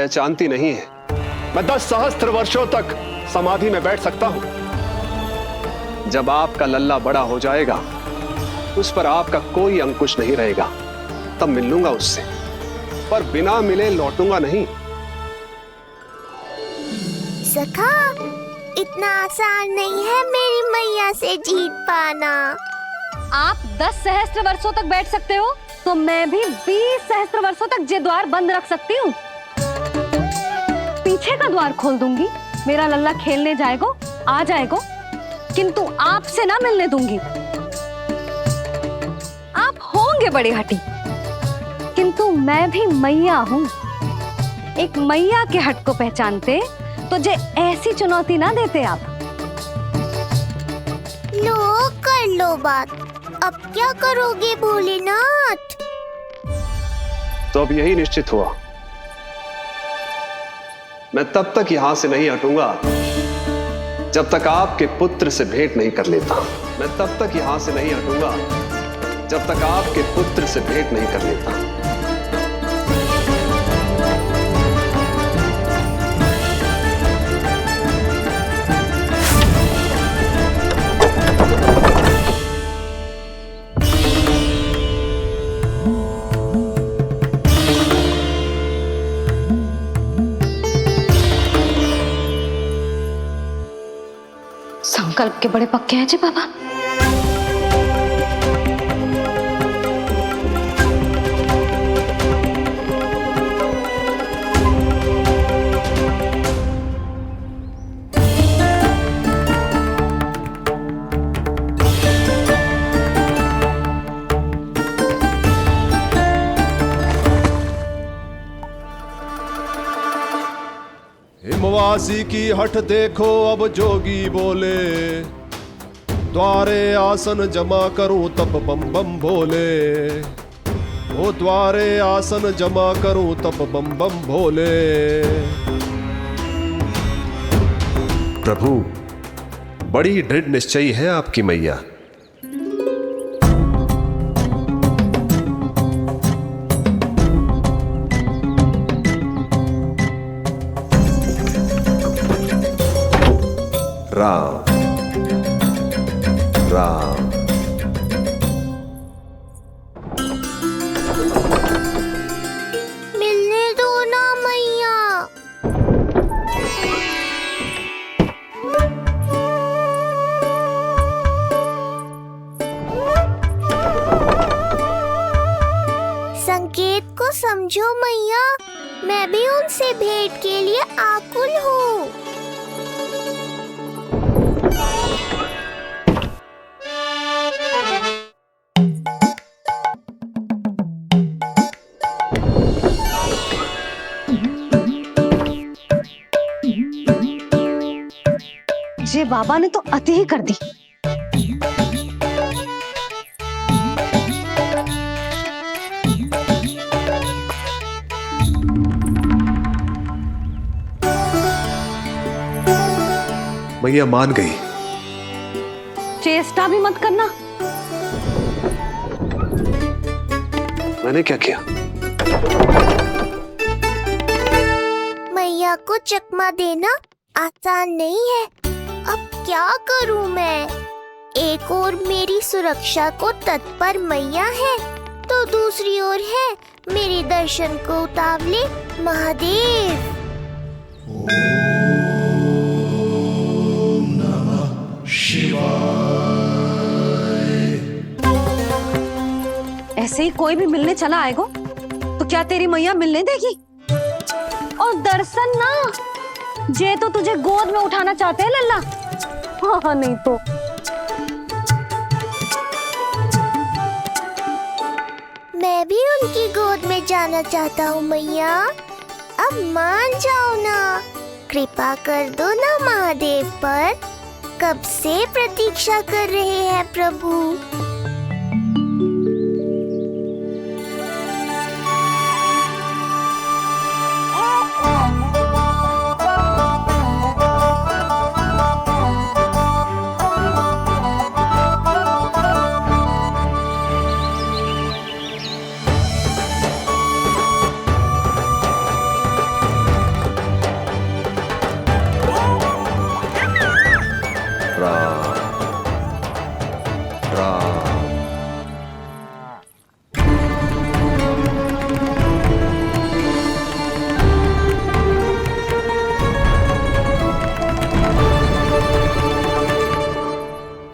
पहचानती नहीं है। मैं 10 सहस्त्र वर्षों तक समाधि में बैठ सकता हूं। जब आपका लल्ला बड़ा हो जाएगा, उस पर आपका कोई अंकुश नहीं रहेगा, तब मिल लूंगा उससे, पर बिना मिले लौटूंगा नहीं। सखा, इतना आसान नहीं है मेरी मैया से जीत पाना। आप 10 सहस्त्र वर्षों तक बैठ सकते हो, तो मैं भी 20 सहस्त्र वर्षों तक ये द्वार बंद रख सकती हूँ। पीछे का द्वार खोल दूंगी, मेरा लल्ला खेलने जाएगा, आ जाएगा, किंतु आपसे ना मिलने दूंगी। आप होंगे बड़ी हठी, किंतु मैं भी मैया हूँ। एक मैया के हट को पहचानते तो जे ऐसी चुनौती ना देते आप। लो, कर लो बात। अब क्या करोगे भोलेनाथ? तो अब यही निश्चित हुआ, मैं तब तक यहां से नहीं हटूंगा जब तक आपके पुत्र से भेंट नहीं कर लेता। मैं तब तक यहां से नहीं हटूंगा जब तक आपके पुत्र से भेंट नहीं कर लेता। संकल्प के बड़े पक्के हैं जी बाबा। हिमवासी की हठ देखो अब जोगी बोले, द्वारे आसन जमा करूं तब बम बम भोले। ओ द्वारे आसन जमा करूं तब बम बम भोले। प्रभु, बड़ी दृढ़ निश्चयी है आपकी मैया। राम राम। मिलने दो ना मैया। संकेत को समझो मैया, मैं भी उनसे भेंट के लिए आकुल हूँ। जे बाबा ने तो अति ही कर दी। मैया मान गई। चेष्टा भी मत करना। मैंने क्या किया? मैया को चकमा देना आसान नहीं है। अब क्या करूं मैं? एक ओर मेरी सुरक्षा को तत्पर मैया है, तो दूसरी ओर है मेरे दर्शन को उतावले महादेव। ऐसे ही कोई भी मिलने चला आएगा तो क्या तेरी मैया मिलने देगी? और दर्शन ना, जे तो तुझे गोद में उठाना चाहते हैं लल्ला। हाँ नहीं तो मैं भी उनकी गोद में जाना चाहता हूँ मैया। अब मान जाओ ना, कृपा कर दो ना महादेव पर। कब से प्रतीक्षा कर रहे हैं प्रभु।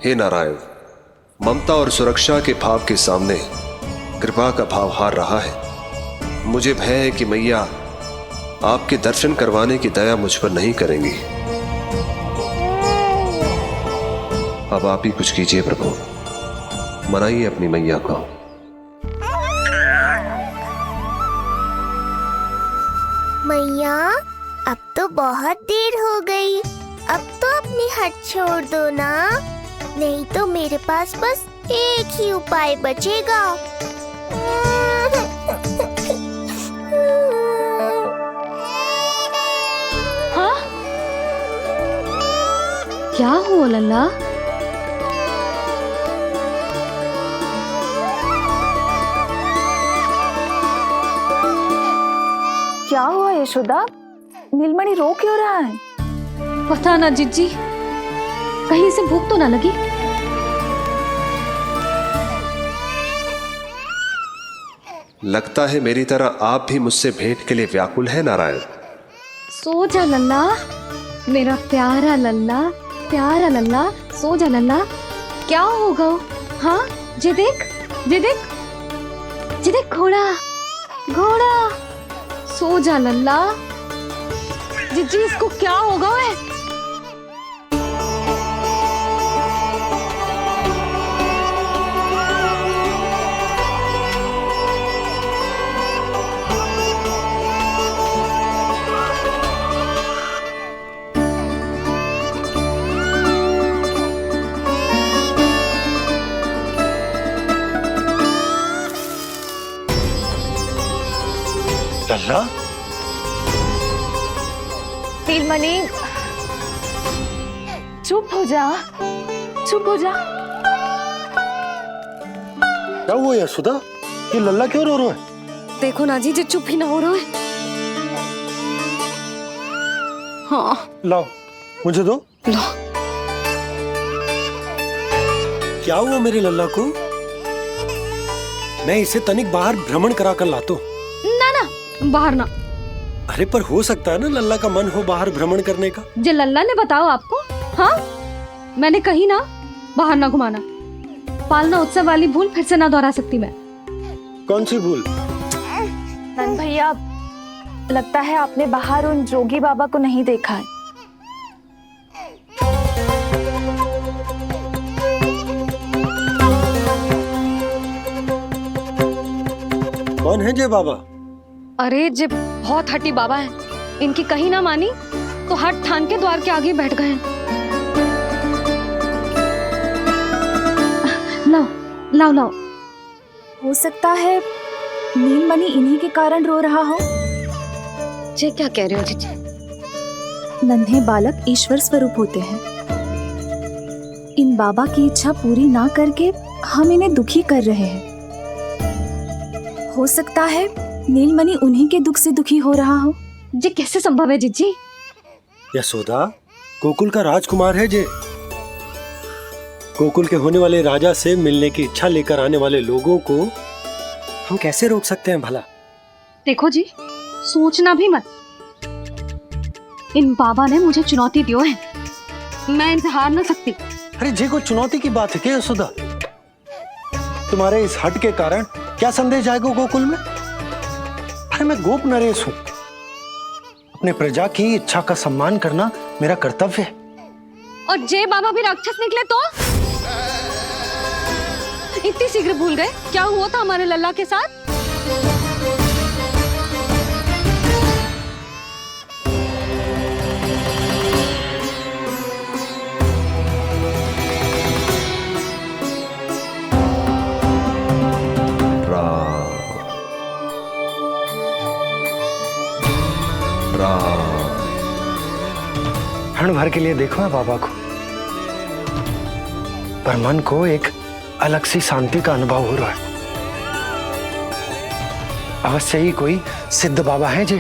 हे नारायण, ममता और सुरक्षा के भाव के सामने कृपा का भाव हार रहा है। मुझे भय है कि मैया आपके दर्शन करवाने की दया मुझ पर नहीं करेंगी। अब आप ही कुछ कीजिए प्रभु, मनाइए अपनी मैया को। मैया, अब तो बहुत देर हो गई, अब तो अपनी हट छोड़ दो ना, नहीं तो मेरे पास बस एक ही उपाय बचेगा। हाँ? क्या हुआ लल्ला? क्या हुआ यशोदा? नीलमणि रो क्यों रहा है? पता ना जिज्जी, कहीं से भूख तो ना लगी। लगता है मेरी तरह आप भी मुझसे भेंट के लिए व्याकुल है नारायण। सो जा लल्ला, मेरा प्यारा लल्ला, प्यारा लल्ला, सो जा लल्ला। क्या होगा? हाँ, जे देख, जे देख, जे देख, घोड़ा, घोड़ा। सो जा लल्ला। जिज्जी, इसको क्या होगा? है लल्ला, नीलमणि, चुप हो जा, चुप हो जा। क्या हुआ यशोदा? ये लल्ला क्यों रो रहा है? देखो ना जी, जे चुप ही ना हो रहा है। हाँ, लाओ, मुझे दो। लो। क्या हुआ मेरे लल्ला को? मैं इसे तनिक बाहर भ्रमण करा कर लाता हूँ। ना ना, बाहर ना। अरे पर हो सकता है ना लल्ला का मन हो बाहर भ्रमण करने का। जे लल्ला ने बताओ आपको? हाँ, मैंने कही ना बाहर ना घुमाना। पालना उत्सव वाली भूल फिर से ना दोहरा सकती मैं। कौन सी भूल? नंद भैया, लगता है आपने बाहर उन जोगी बाबा को नहीं देखा है। कौन है जय बाबा? अरे जे बहुत हट्टी बाबा है, इनकी कहीं ना मानी तो हट ठान के द्वार के आगे बैठ गए हैं। लाओ लाओ लाओ। हो सकता है नीलमणि इन्हीं के कारण रो रहा हो। जे क्या कह रहे हो जीजी? नन्हे बालक ईश्वर स्वरूप होते हैं। इन बाबा की इच्छा पूरी ना करके हम इन्हें दुखी कर रहे हैं। हो सकता है नीलमणि उन्हीं के दुख से दुखी हो रहा हो। जे कैसे संभव है जीजी? यशोदा, गोकुल का राजकुमार है जे। गोकुल के होने वाले राजा से मिलने की इच्छा लेकर आने वाले लोगों को हम कैसे रोक सकते हैं भला? देखो जी, सोचना भी मत। इन बाबा ने मुझे चुनौती दियो है, मैं इनसे हार ना सकती। अरे जी, कोई चुनौती की बात है क्या यशोदा? तुम्हारे इस हट के कारण क्या संदेश आएगा गोकुल में? अरे मैं गोप नरेश हूं, अपने प्रजा की इच्छा का सम्मान करना मेरा कर्तव्य है। और जे बाबा भी राक्षस निकले तो? इतनी शीघ्र भूल गए क्या हुआ था हमारे लल्ला के साथ? क्षण भर के लिए देखो है बाबा को, पर मन को एक अलग सी शांति का अनुभव हो रहा है। अवश्य ही कोई सिद्ध बाबा है जी।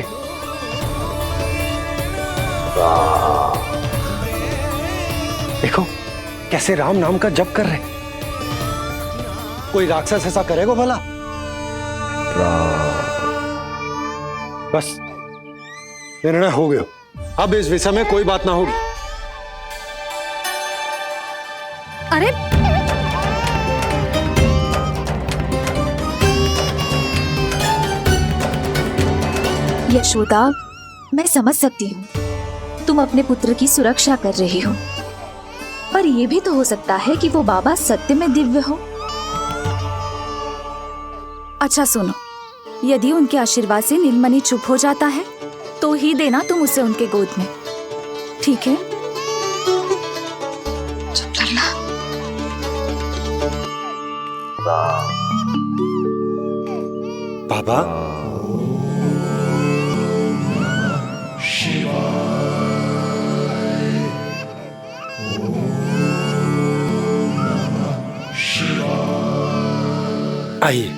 देखो कैसे राम नाम का जप कर रहे। कोई राक्षस ऐसा करेगा भला? बस निर्णय हो गया, अब इस विषय में कोई बात ना होगी। अरे यशोदा, मैं समझ सकती हूँ तुम अपने पुत्र की सुरक्षा कर रही हो, पर यह भी तो हो सकता है कि वो बाबा सत्य में दिव्य हो। अच्छा सुनो, यदि उनके आशीर्वाद से नीलमणि चुप हो जाता है तो ही देना तुम उसे उनके गोद में, ठीक है? चुप करना। बाबा, आइए।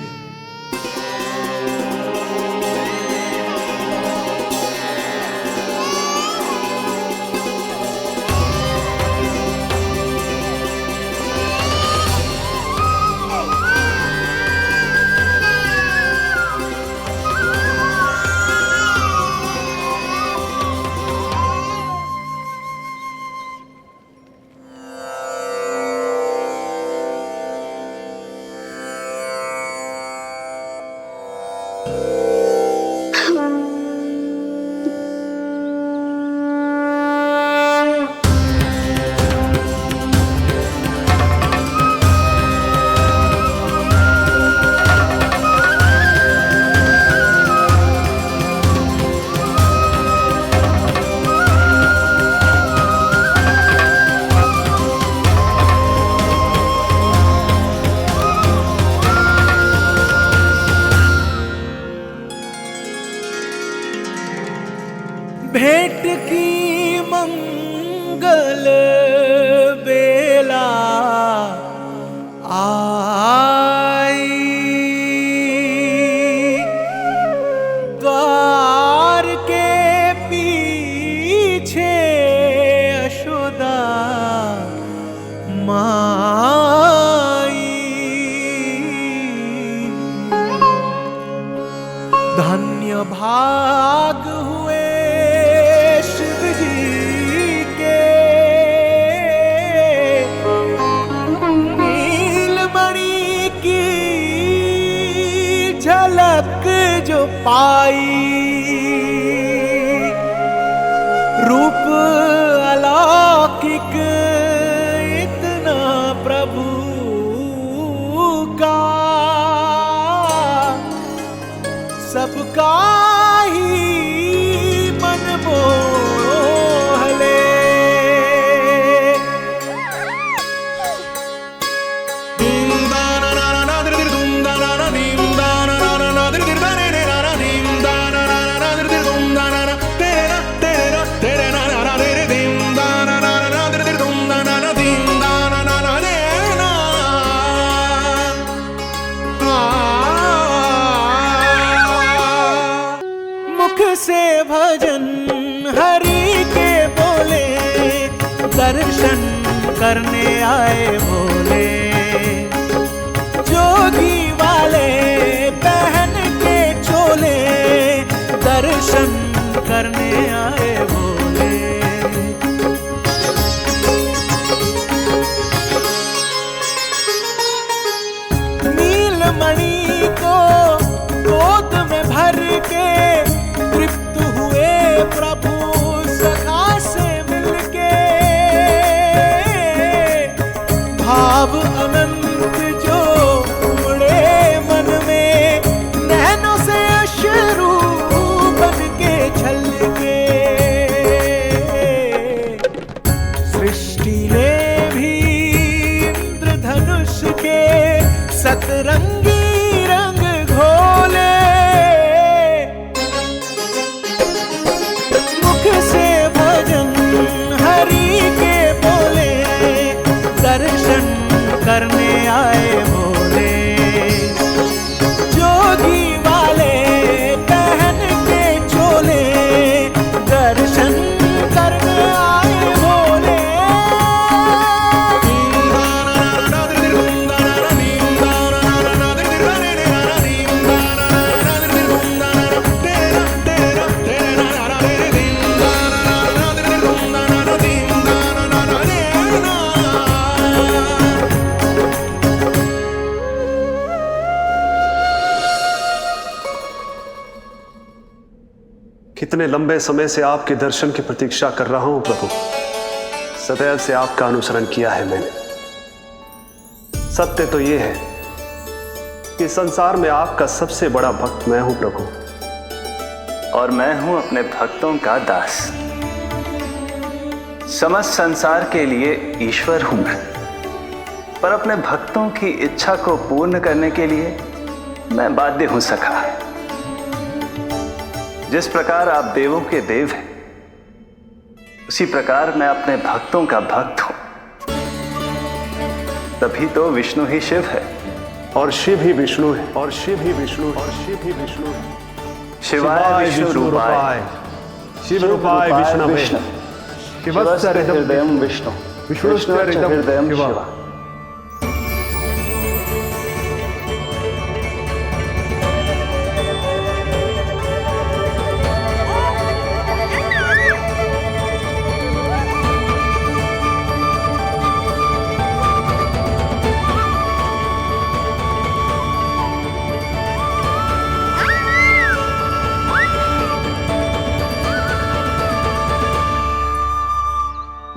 भेंट की मंगल बेला आई, द्वार के पीछे यशोदा माई, धन्य भाग हुए शिव जी के, नीलमणि की झलक जो पाई, रूप अलौकिक इतना प्रभु का, सबका ही मन मोह ले। मुख से भजन हरि के बोले, दर्शन करने आए भोले, जोगी वाले पहन के चोले, दर्शन करने आए भोले। नीलमणि को गोद में भर के तृप्त हुए प्रभु सखा से मिलके, भाव अनंत जो उमड़े मन में, नैनों से अश्रु बन के छलके, इतने लंबे समय से आपके दर्शन की प्रतीक्षा कर रहा हूं प्रभु। सदैव से आपका अनुसरण किया है मैंने। सत्य तो यह है कि संसार में आपका सबसे बड़ा भक्त मैं हूं प्रभु, और मैं हूं अपने भक्तों का दास। समस्त संसार के लिए ईश्वर हूं मैं, पर अपने भक्तों की इच्छा को पूर्ण करने के लिए मैं बाध्य हूं सखा। जिस प्रकार आप देवों के देव हैं, उसी प्रकार मैं अपने भक्तों का भक्त हूं। तभी तो विष्णु ही शिव है, और शिव ही विष्णु है, और शिव ही विष्णु, और शिव ही विष्णु है। शिवाय विष्णु रूपाय, शिव रूपाय विष्णवे, शिवस्य हृदयं विष्णु, विष्णु हृदयं शिवा।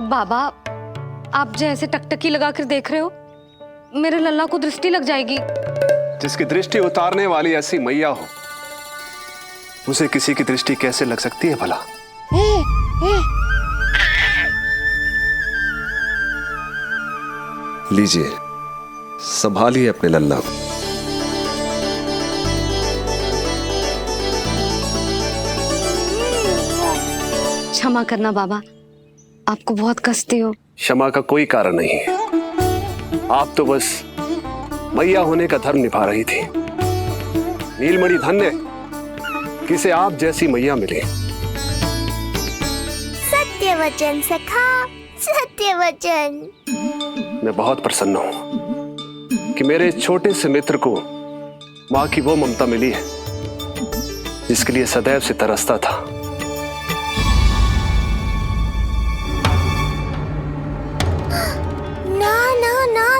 बाबा, आप जैसे टकटकी लगा कर देख रहे हो, मेरे लल्ला को दृष्टि लग जाएगी। जिसकी दृष्टि उतारने वाली ऐसी मैया हो, उसे किसी की दृष्टि कैसे लग सकती है भला? लीजिए, संभालिए अपने लल्ला को। क्षमा करना बाबा, आपको बहुत कष्ट हो। क्षमा का कोई कारण नहीं है। आप तो बस मैया होने का धर्म निभा रही थी। नीलमणि धन्य किसे आप जैसी मैया मिले। सत्य वचन सखा, सत्य वचन। मैं बहुत प्रसन्न हूं कि मेरे छोटे से मित्र को मां की वो ममता मिली है जिसके लिए सदैव से तरसता था।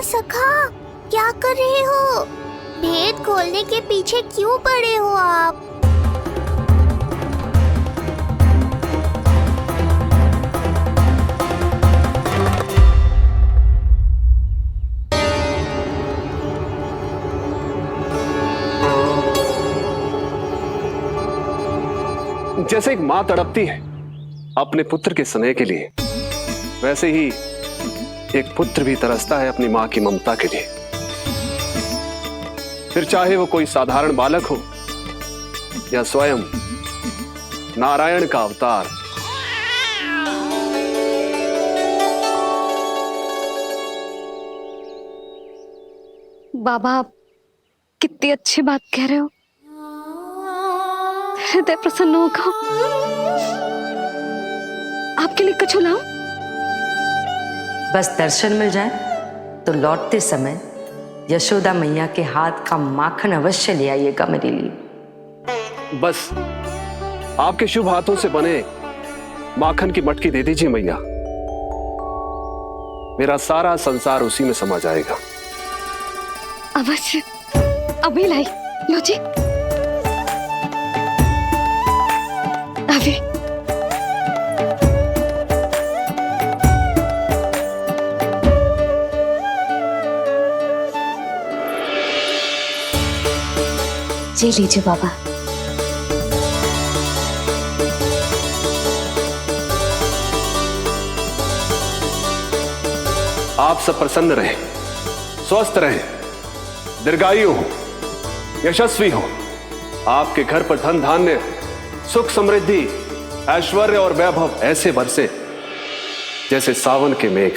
सखा, क्या कर रहे हो? भेद खोलने के पीछे क्यों पड़े हो आप? जैसे एक मां तड़पती है अपने पुत्र के स्नेह के लिए, वैसे ही एक पुत्र भी तरसता है अपनी मां की ममता के लिए। फिर चाहे वो कोई साधारण बालक हो या स्वयं नारायण का अवतार। बाबा, आप कितनी अच्छी बात कह रहे हो। हृदय प्रसन्न होगा। आपके लिए कुछ लाऊं? बस दर्शन मिल जाए तो लौटते समय यशोदा मैया के हाथ का माखन अवश्य ले आइएगा मेरे लिए। बस आपके शुभ हाथों से बने माखन की मटकी दे दीजिए मैया। मेरा सारा संसार उसी में समा जाएगा। अवश्य, अभी लाई। लो जी, अभी। जी लीजिए बाबा। आप सब प्रसन्न रहें, स्वस्थ रहें, दीर्घायु हो, यशस्वी हो। आपके घर पर धन धान्य, सुख समृद्धि, ऐश्वर्य और वैभव ऐसे बरसे जैसे सावन के मेघ।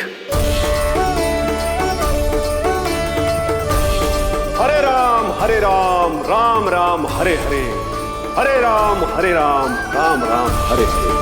हरे राम, राम राम हरे हरे, हरे राम, राम राम हरे हरे।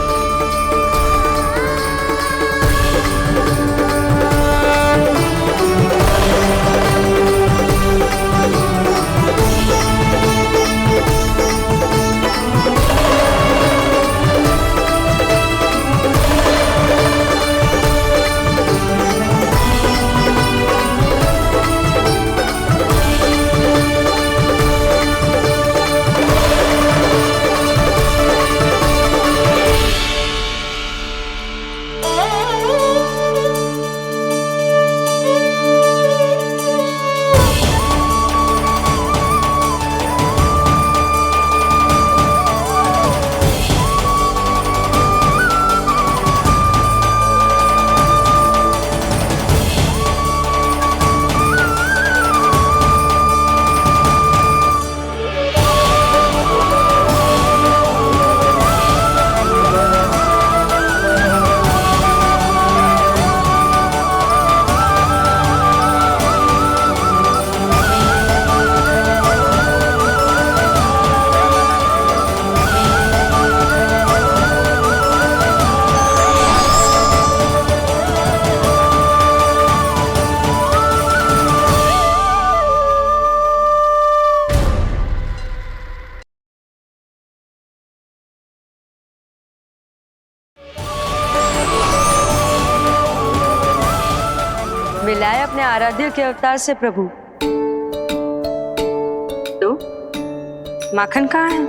मिलाए अपने आराध्य के अवतार से प्रभु। तो माखन कहाँ है?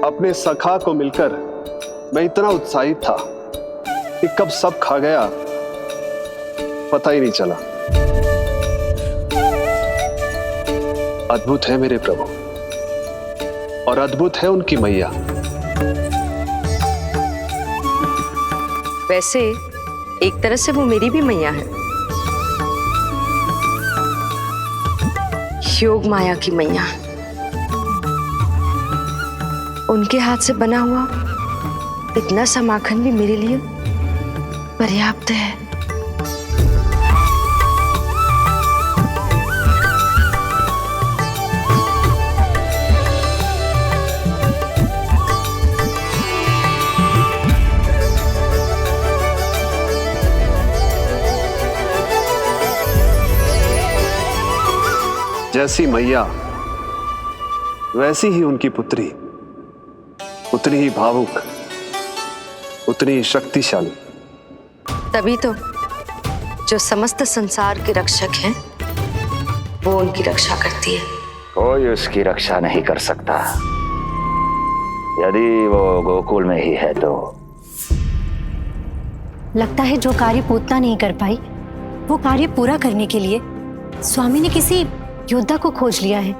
अपने सखा को मिलकर मैं इतना उत्साहित था कि कब सब खा गया पता ही नहीं चला। अद्भुत है मेरे प्रभु और अद्भुत है उनकी मैया। वैसे एक तरह से वो मेरी भी मैया है, योग माया की मैया। उनके हाथ से बना हुआ इतना सा माखन भी मेरे लिए पर्याप्त है। जैसी मैया वैसी ही उनकी पुत्री, उतनी ही भावुक, उतनी ही शक्तिशाली। तभी तो जो समस्त संसार के रक्षक हैं वो उनकी रक्षा करती है। कोई उसकी रक्षा नहीं कर सकता। यदि वो गोकुल में ही है तो। लगता है जो कार्य पूतना नहीं कर पाई वो कार्य पूरा करने के लिए स्वामी ने किसी योद्धा को खोज लिया है।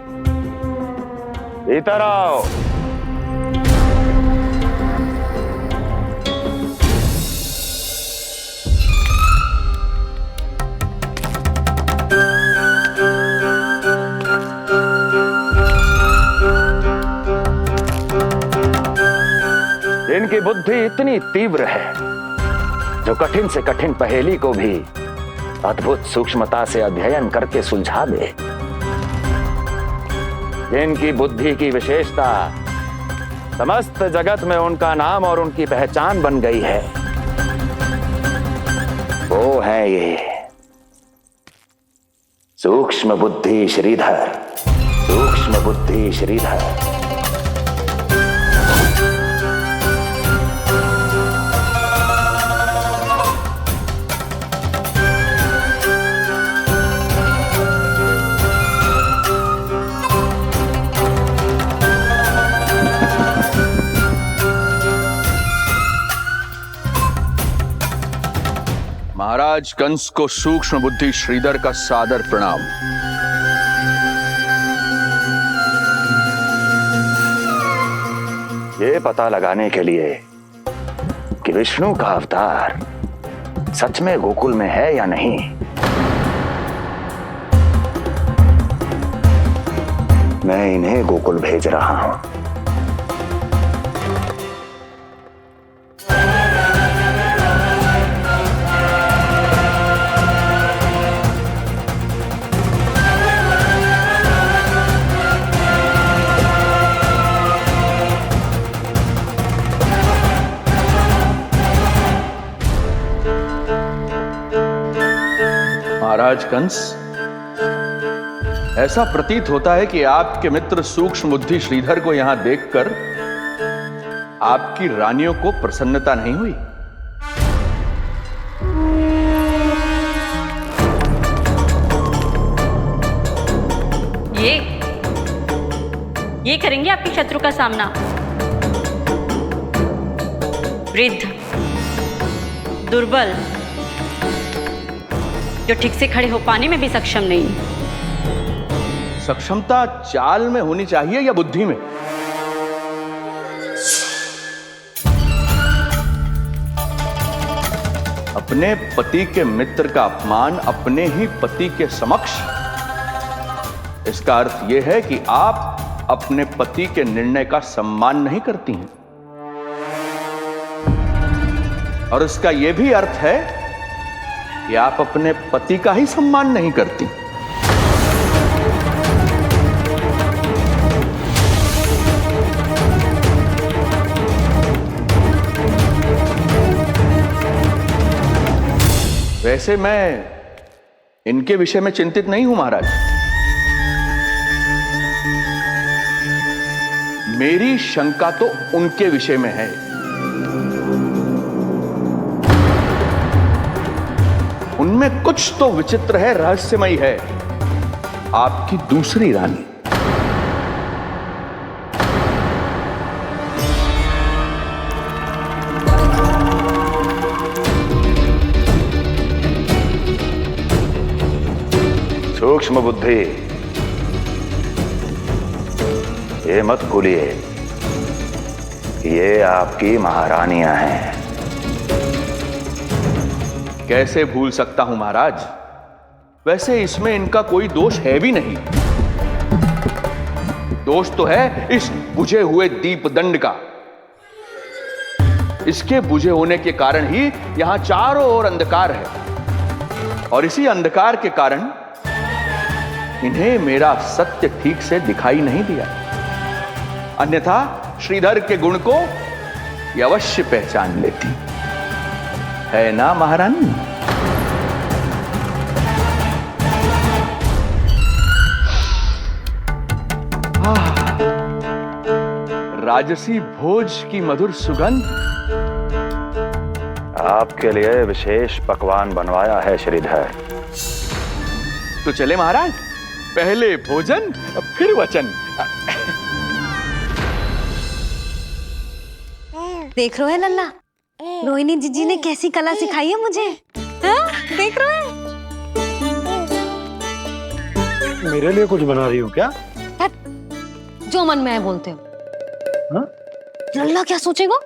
इधर आओ। इनकी बुद्धि इतनी तीव्र है जो कठिन से कठिन पहेली को भी अद्भुत सूक्ष्मता से अध्ययन करके सुलझा दे। जिनकी बुद्धि की विशेषता समस्त जगत में उनका नाम और उनकी पहचान बन गई है, वो है ये सूक्ष्म बुद्धि श्रीधर। सूक्ष्म बुद्धि श्रीधर। महाराज कंस को सूक्ष्म बुद्धि श्रीधर का सादर प्रणाम। ये पता लगाने के लिए कि विष्णु का अवतार सच में गोकुल में है या नहीं, मैं इन्हें गोकुल भेज रहा हूं। महाराज कंस, ऐसा प्रतीत होता है कि आपके मित्र सूक्ष्म बुद्धि श्रीधर को यहां देखकर आपकी रानियों को प्रसन्नता नहीं हुई। ये करेंगे आपके शत्रु का सामना। वृद्ध, दुर्बल, जो ठीक से खड़े हो पाने में भी सक्षम नहीं। सक्षमता चाल में होनी चाहिए या बुद्धि में? अपने पति के मित्र का अपमान अपने ही पति के समक्ष, इसका अर्थ यह है कि आप अपने पति के निर्णय का सम्मान नहीं करती हैं। और इसका यह भी अर्थ है कि आप अपने पति का ही सम्मान नहीं करती। वैसे मैं इनके विषय में चिंतित नहीं हूं महाराज। मेरी शंका तो उनके विषय में है। कुछ तो विचित्र है, रहस्यमयी है आपकी दूसरी रानी। सूक्ष्म बुद्धि, ये मत भूलिए ये आपकी महारानियां हैं। कैसे भूल सकता हूं महाराज, वैसे इसमें इनका कोई दोष है भी नहीं। दोष तो है इस बुझे हुए दीपदंड का। इसके बुझे होने के कारण ही यहां चारों ओर अंधकार है, और इसी अंधकार के कारण इन्हें मेरा सत्य ठीक से दिखाई नहीं दिया। अन्यथा श्रीधर के गुण को ये अवश्य पहचान लेती, है ना महारानी? राजसी भोज की मधुर सुगंध। आपके लिए विशेष पकवान बनवाया है श्रीधर। तो चले महाराज, पहले भोजन फिर वचन। देख रहे हो लल्ला, रोहिणी जीजी ने कैसी कला सिखाई है मुझे। हाँ? देख रहे हो? मेरे लिए कुछ बना रही हो क्या? जो मन में है बोलते हो। हाँ? लल्ला क्या सोचेगा?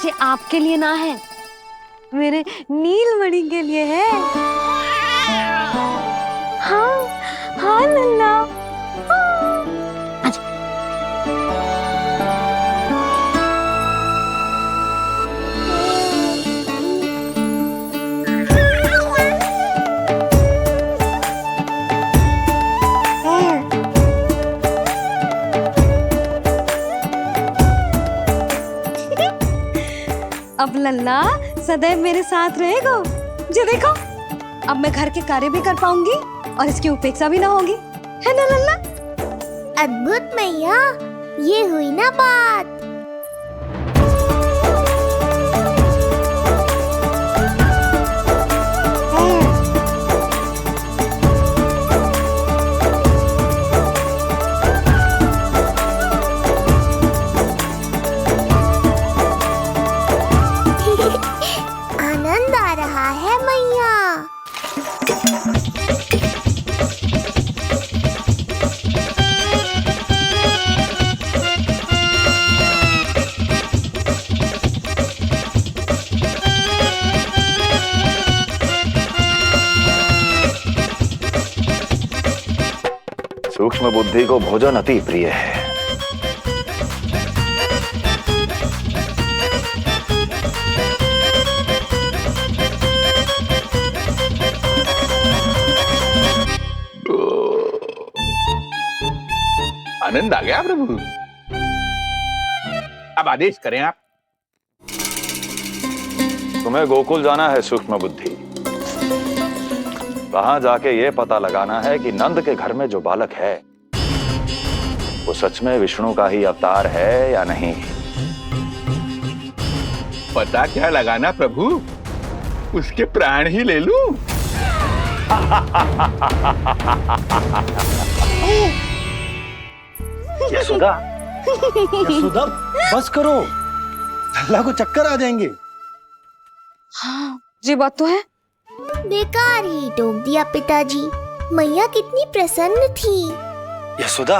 ये आपके लिए ना है, मेरे नीलमणि के लिए है। हाँ हाँ लल्ला। अब लल्ला सदैव मेरे साथ रहेगा। जो देखो, अब मैं घर के कार्य भी कर पाऊंगी और इसकी उपेक्षा भी ना होगी, है ना लल्ला? अद्भुत मैया, ये हुई ना बात। आनंद आ रहा है मैया। सूक्ष्म बुद्धि को भोजन अति प्रिय है। आनंद आ गया प्रभु। अब आदेश करें आप। तुम्हें गोकुल जाना है सूक्ष्म बुद्धि। वहां जाके ये पता लगाना है कि नंद के घर में जो बालक है वो सच में विष्णु का ही अवतार है या नहीं। पता क्या लगाना प्रभु, उसके प्राण ही ले लूं। यशोदा, यशोदा बस करो, लल्ला को चक्कर आ जाएंगे। हाँ, ये बात तो है। बेकार ही टोक दिया पिताजी। मैया कितनी प्रसन्न थी। यशोदा,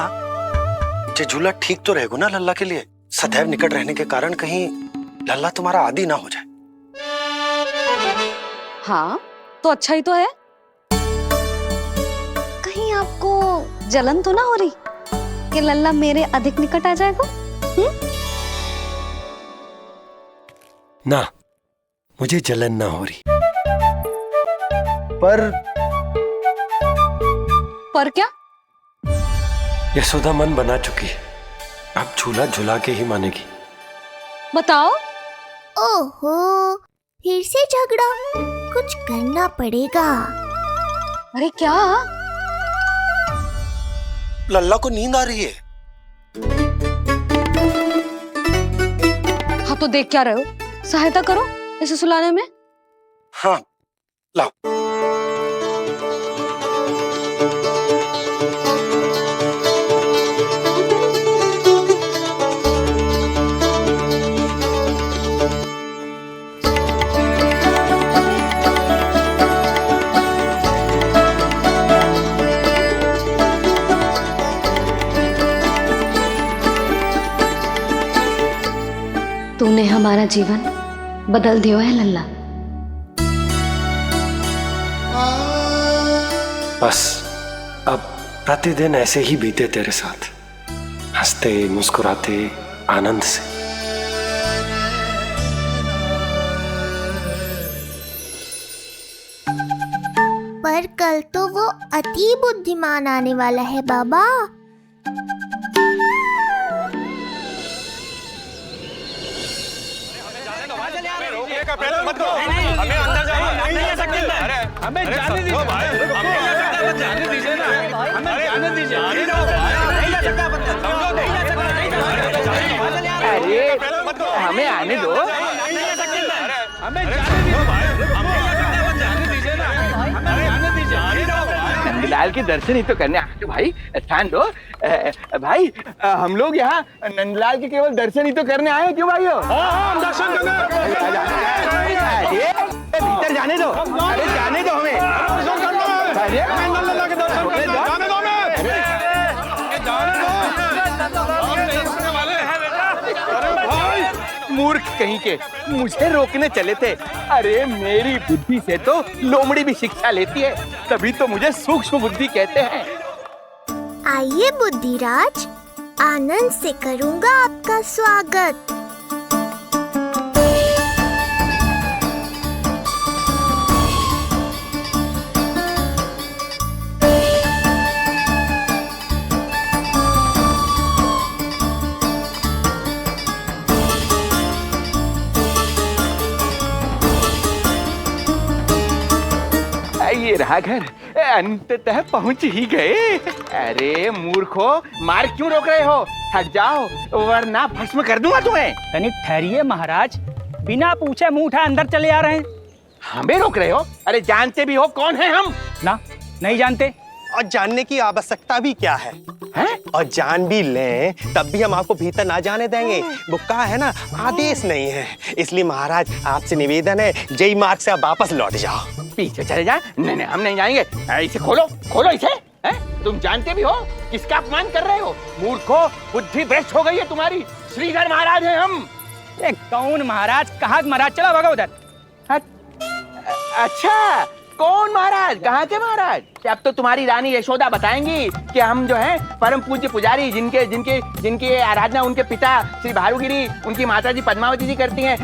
ये झूला ठीक तो रहेगा ना लल्ला के लिए? सदैव निकट रहने के कारण कहीं लल्ला तुम्हारा आदी ना हो जाए। हाँ, तो अच्छा ही तो है। कहीं आपको जलन तो ना हो रही कि लल्ला मेरे अधिक निकट आ जाएगा? ना, मुझे जलन ना हो रही। पर क्या? यशोदा मन बना चुकी है, अब झूला झूला के ही मानेगी। बताओ। ओहो, फिर से झगड़ा। कुछ करना पड़ेगा। अरे क्या? लल्ला को नींद आ रही है। हाँ तो देख क्या रहे हो? सहायता करो इसे सुलाने में। हाँ लाओ। तूने हमारा जीवन बदल दियो है लल्ला। बस अब प्रतिदिन ऐसे ही बीते तेरे साथ, हंसते मुस्कुराते आनंद से। पर कल तो वो अति बुद्धिमान आने वाला है बाबा। हमें अंदर जाने नहीं सकते। अरे हमें जाने दीजिए भाई, हमें जाने दीजिए ना, हमें जाने दीजिए। नहीं जा सकता बंदा, नहीं जा सकता। अरे हमें आने दो, हमें जाने दीजिए भाई, हमें जाने दीजिए ना, हमें जाने दीजिए। नंदलाल के दर्शन ही तो करने आए हो भाई, स्थान दो भाई। हम लोग यहाँ नंदलाल के केवल दर्शन ही तो करने आए हैं, क्यों भाई हो? हाँ हम दर्शन करने। भीतर जाने दो, अरे जाने दो हमें। अरे नंदलाल के दर्शन करने जाने दो हमें। अरे भाई मूर्ख कहीं के, मुझे रोकने चले थे। अरे मेरी बुद्धि से तो लोमड़ी भी शिक्षा लेती है, तभी तो मुझे सूक्ष्म बुद्धि कहते हैं। आइए बुद्धिराज, आनंद से करूंगा आपका स्वागत। ये रहा घर, अंततः पहुंच ही गए। अरे मूर्खो, मार क्यों रोक रहे हो? हट जाओ वरना भस्म कर दूंगा तुम्हें। तनिक ठहरिए महाराज, बिना पूछे मुंह उठा अंदर चले आ रहे हैं। हमें रोक रहे हो? अरे जानते भी हो कौन है हम? ना, नहीं जानते। और जानने की आवश्यकता भी क्या है? और जान भी लें तब भी हम आपको भीतर ना जाने देंगे। वो कहा है ना, आदेश नहीं है। इसलिए महाराज आपसे निवेदन है, जय मार्ग से आप वापस लौट जाओ। पीछे चले जाए? नहीं हम नहीं जाएंगे। इसे खोलो, खोलो इसे। तुम जानते भी हो किसका अपमान कर रहे हो? मूर्खो, बुद्धि भ्रष्ट हो गई है तुम्हारी। श्रीधर महाराज हैं हम। कौन महाराज? कहाँ महाराज? चला भगा उधर। अच्छा, कौन महाराज? कहाँ के महाराज? अब तो तुम्हारी रानी यशोदा बताएंगी कि हम जो है परम पूज्य पुजारी, जिनके जिनके जिनकी आराधना उनके पिता श्री भारुगिरी, उनकी माता जी पद्मावती जी करती हैं,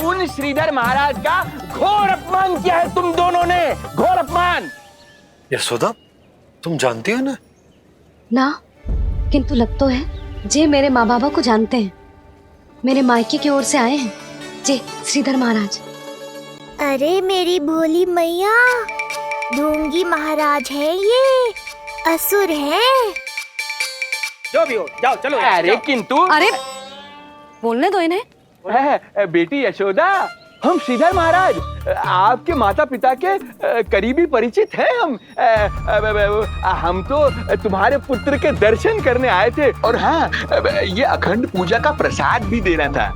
उन श्रीधर महाराज का घोर अपमान किया है तुम दोनों ने। घोर अपमान। यशोदा, तुम जानती हो ना? ना, किंतु लग तो है जे मेरे माँ बाबा को जानते हैं। मेरे मायके की ओर से आए हैं जे श्रीधर महाराज। अरे मेरी भोली मैया, ढोंगी महाराज है ये, असुर है। जो भी हो, जाओ चलो। अरे किंतु, अरे बोलने दो इन्हें। बेटी यशोदा, हम श्रीधर महाराज आपके माता पिता के करीबी परिचित हैं। हम तो तुम्हारे पुत्र के दर्शन करने आए थे। और हाँ, ये अखंड पूजा का प्रसाद भी देना था।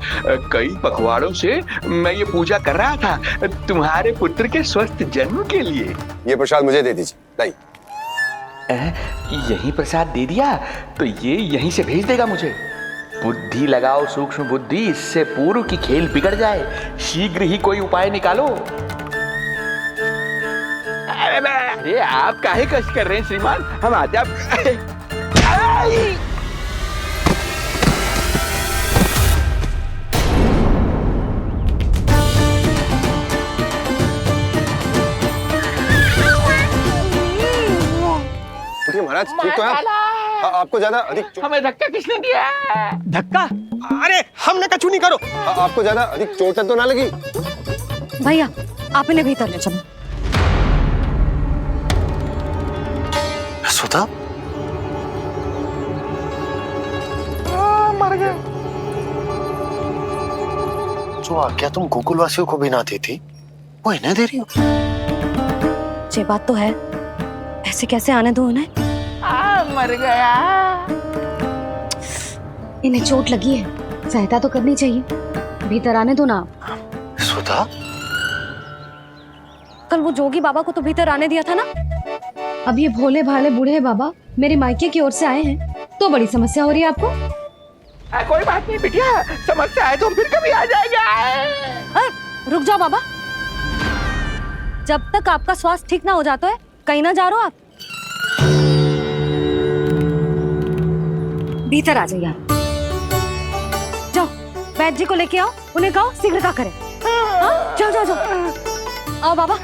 कई पखवाड़ों से मैं ये पूजा कर रहा था तुम्हारे पुत्र के स्वस्थ जन्म के लिए। ये प्रसाद मुझे दे दीजिए। नहीं, यही प्रसाद दे दिया तो ये यहीं से भेज देगा मुझे। बुद्धि लगाओ, सूक्ष्म बुद्धि, इससे पूर्व की खेल बिगड़ जाए। शीघ्र ही कोई उपाय निकालो। अरे आप काहे कष्ट कर रहे हैं श्रीमान? हम आते आप। महाराज ठीक तो है? आपको ज्यादा अधिक हमें धक्का किसने दिया? धक्का? अरे हमने कछु नहीं करो। आपको ज्यादा अधिक चोट तो ना लगी? भैया आप इन्हें भीतर ले चलो। यशोदा, मर गए। जो आज्ञा तुम गोकुलवासियों को भी ना दी थी वो इन्हें दे रही हो? ये बात तो है, ऐसे कैसे आने दो उन्हें? मर गया। इन्हें चोट लगी है, सहायता तो करनी चाहिए, भीतर आने दो ना। सुधा, कल वो जोगी बाबा को तो भीतर आने दिया था ना। अब ये भोले भाले बूढ़े बाबा मेरे मायके की ओर से आए हैं तो बड़ी समस्या हो रही है आपको। कोई बात नहीं बिटिया, समस्या है तो फिर कभी आ जाएगा। रुक जाओ बाबा, जब तक आपका स्वास्थ्य ठीक ना हो जाता है कहीं ना जा रहे हो आप। भीतर आ जाइए आप। जाओ वैद्य जी को लेके आओ, उन्हें कहो शीघ्रता करें। जाओ जाओ जाओ, आओ बाबा।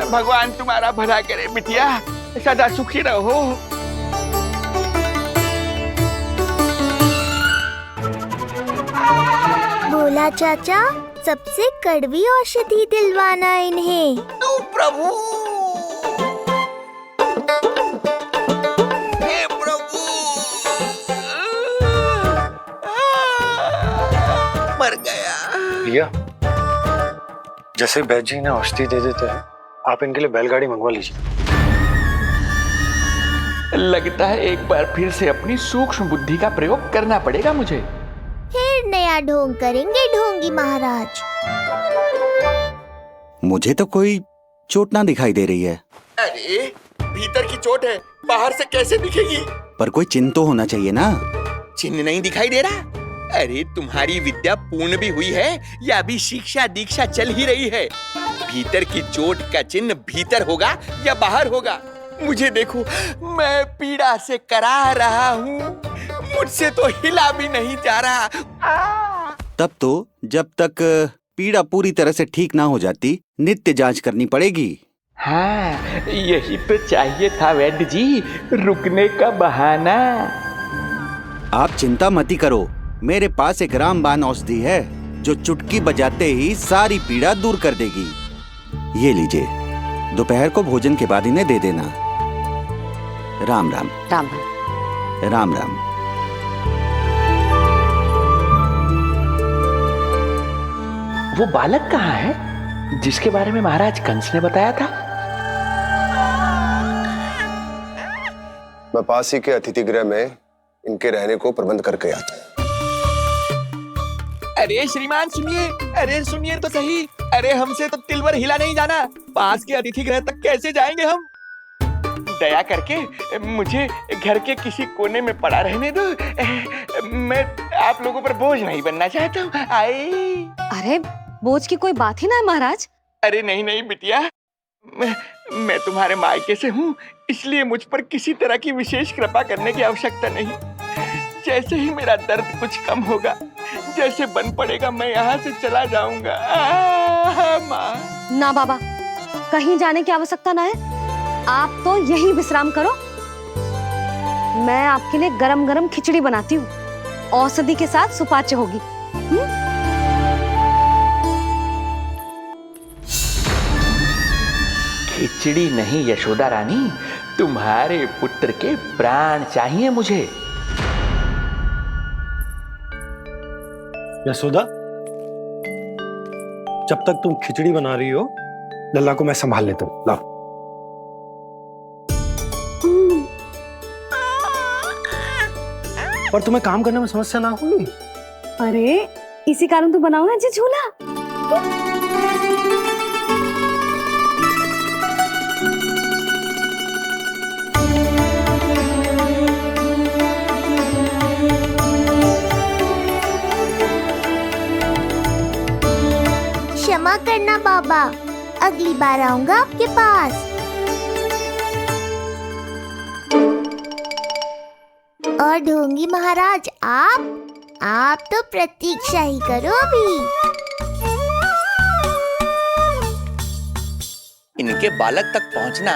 भगवान तुम्हारा भला करे बिटिया, सदा सुखी रहो। बोला चाचा, सबसे कड़वी औषधि दिलवाना इन्हें। तू प्रभु, हे प्रभु, मर गया। भैया, जैसे वैद्य जी ने औषधि दे देते हैं, आप इनके लिए बैलगाड़ी मंगवा लीजिए। लगता है एक बार फिर से अपनी सूक्ष्म बुद्धि का प्रयोग करना पड़ेगा मुझे। फिर नया ढोंग करेंगे ढोंगी महाराज। मुझे तो कोई चोट ना दिखाई दे रही है। अरे भीतर की चोट है, बाहर से कैसे दिखेगी? पर कोई चिन्ह तो होना चाहिए ना। चिन्ह नहीं दिखाई दे रहा? अरे तुम्हारी विद्या पूर्ण भी हुई है या अभी शिक्षा दीक्षा चल ही रही है? भीतर की चोट का चिन्ह भीतर होगा या बाहर होगा? मुझे देखो, मैं पीड़ा से करा रहा हूँ, मुझसे तो हिला भी नहीं जा रहा। तब तो जब तक पीड़ा पूरी तरह से ठीक ना हो जाती नित्य जांच करनी पड़ेगी। हाँ, यही तो चाहिए था वैद्य जी, रुकने का बहाना। आप चिंता मती करो, मेरे पास एक रामबाण औषधि है जो चुटकी बजाते ही सारी पीड़ा दूर कर देगी। ये लीजिए, दोपहर को भोजन के बाद इन्हें दे देना। राम राम। राम राम राम। वो बालक कहाँ है जिसके बारे में महाराज कंस ने बताया था? मैं पास ही के अतिथि गृह में इनके रहने को प्रबंध करके आता हूँ। अरे श्रीमान सुनिए, अरे सुनिए तो सही, अरे हमसे तो तिलवर हिला नहीं जाना, पास के अतिथि गृह तक कैसे जाएंगे हम? दया करके मुझे घर के किसी कोने में पड़ा रहने दो, मैं आप लोगों पर बोझ नहीं बनना चाहता हूँ। अरे बोझ की कोई बात ही ना है महाराज। अरे नहीं नहीं बिटिया, मैं तुम्हारे मायके से हूँ, इसलिए मुझ पर किसी तरह की विशेष कृपा करने की आवश्यकता नहीं। जैसे ही मेरा दर्द कुछ कम होगा, जैसे बन पड़ेगा, मैं यहाँ से चला जाऊंगा। माँ। ना बाबा, कहीं जाने की आवश्यकता ना है, आप तो यही विश्राम करो। मैं आपके लिए गरम गरम खिचड़ी बनाती हूँ, औषधि के साथ सुपाच्य होगी। खिचड़ी नहीं यशोदा रानी, तुम्हारे पुत्र के प्राण चाहिए मुझे। यशोदा, जब तक तुम खिचड़ी बना रही हो, लल्ला को मैं संभाल लेता हूँ। लाओ। पर तुम्हें काम करने में समस्या ना होगी? अरे इसी कारण तो बनाओ ना जी झूला। क्षमा करना बाबा, अगली बार आऊंगा आपके पास। और ढोंगी महाराज, आप तो प्रतीक्षा ही करो अभी। इनके बालक तक पहुंचना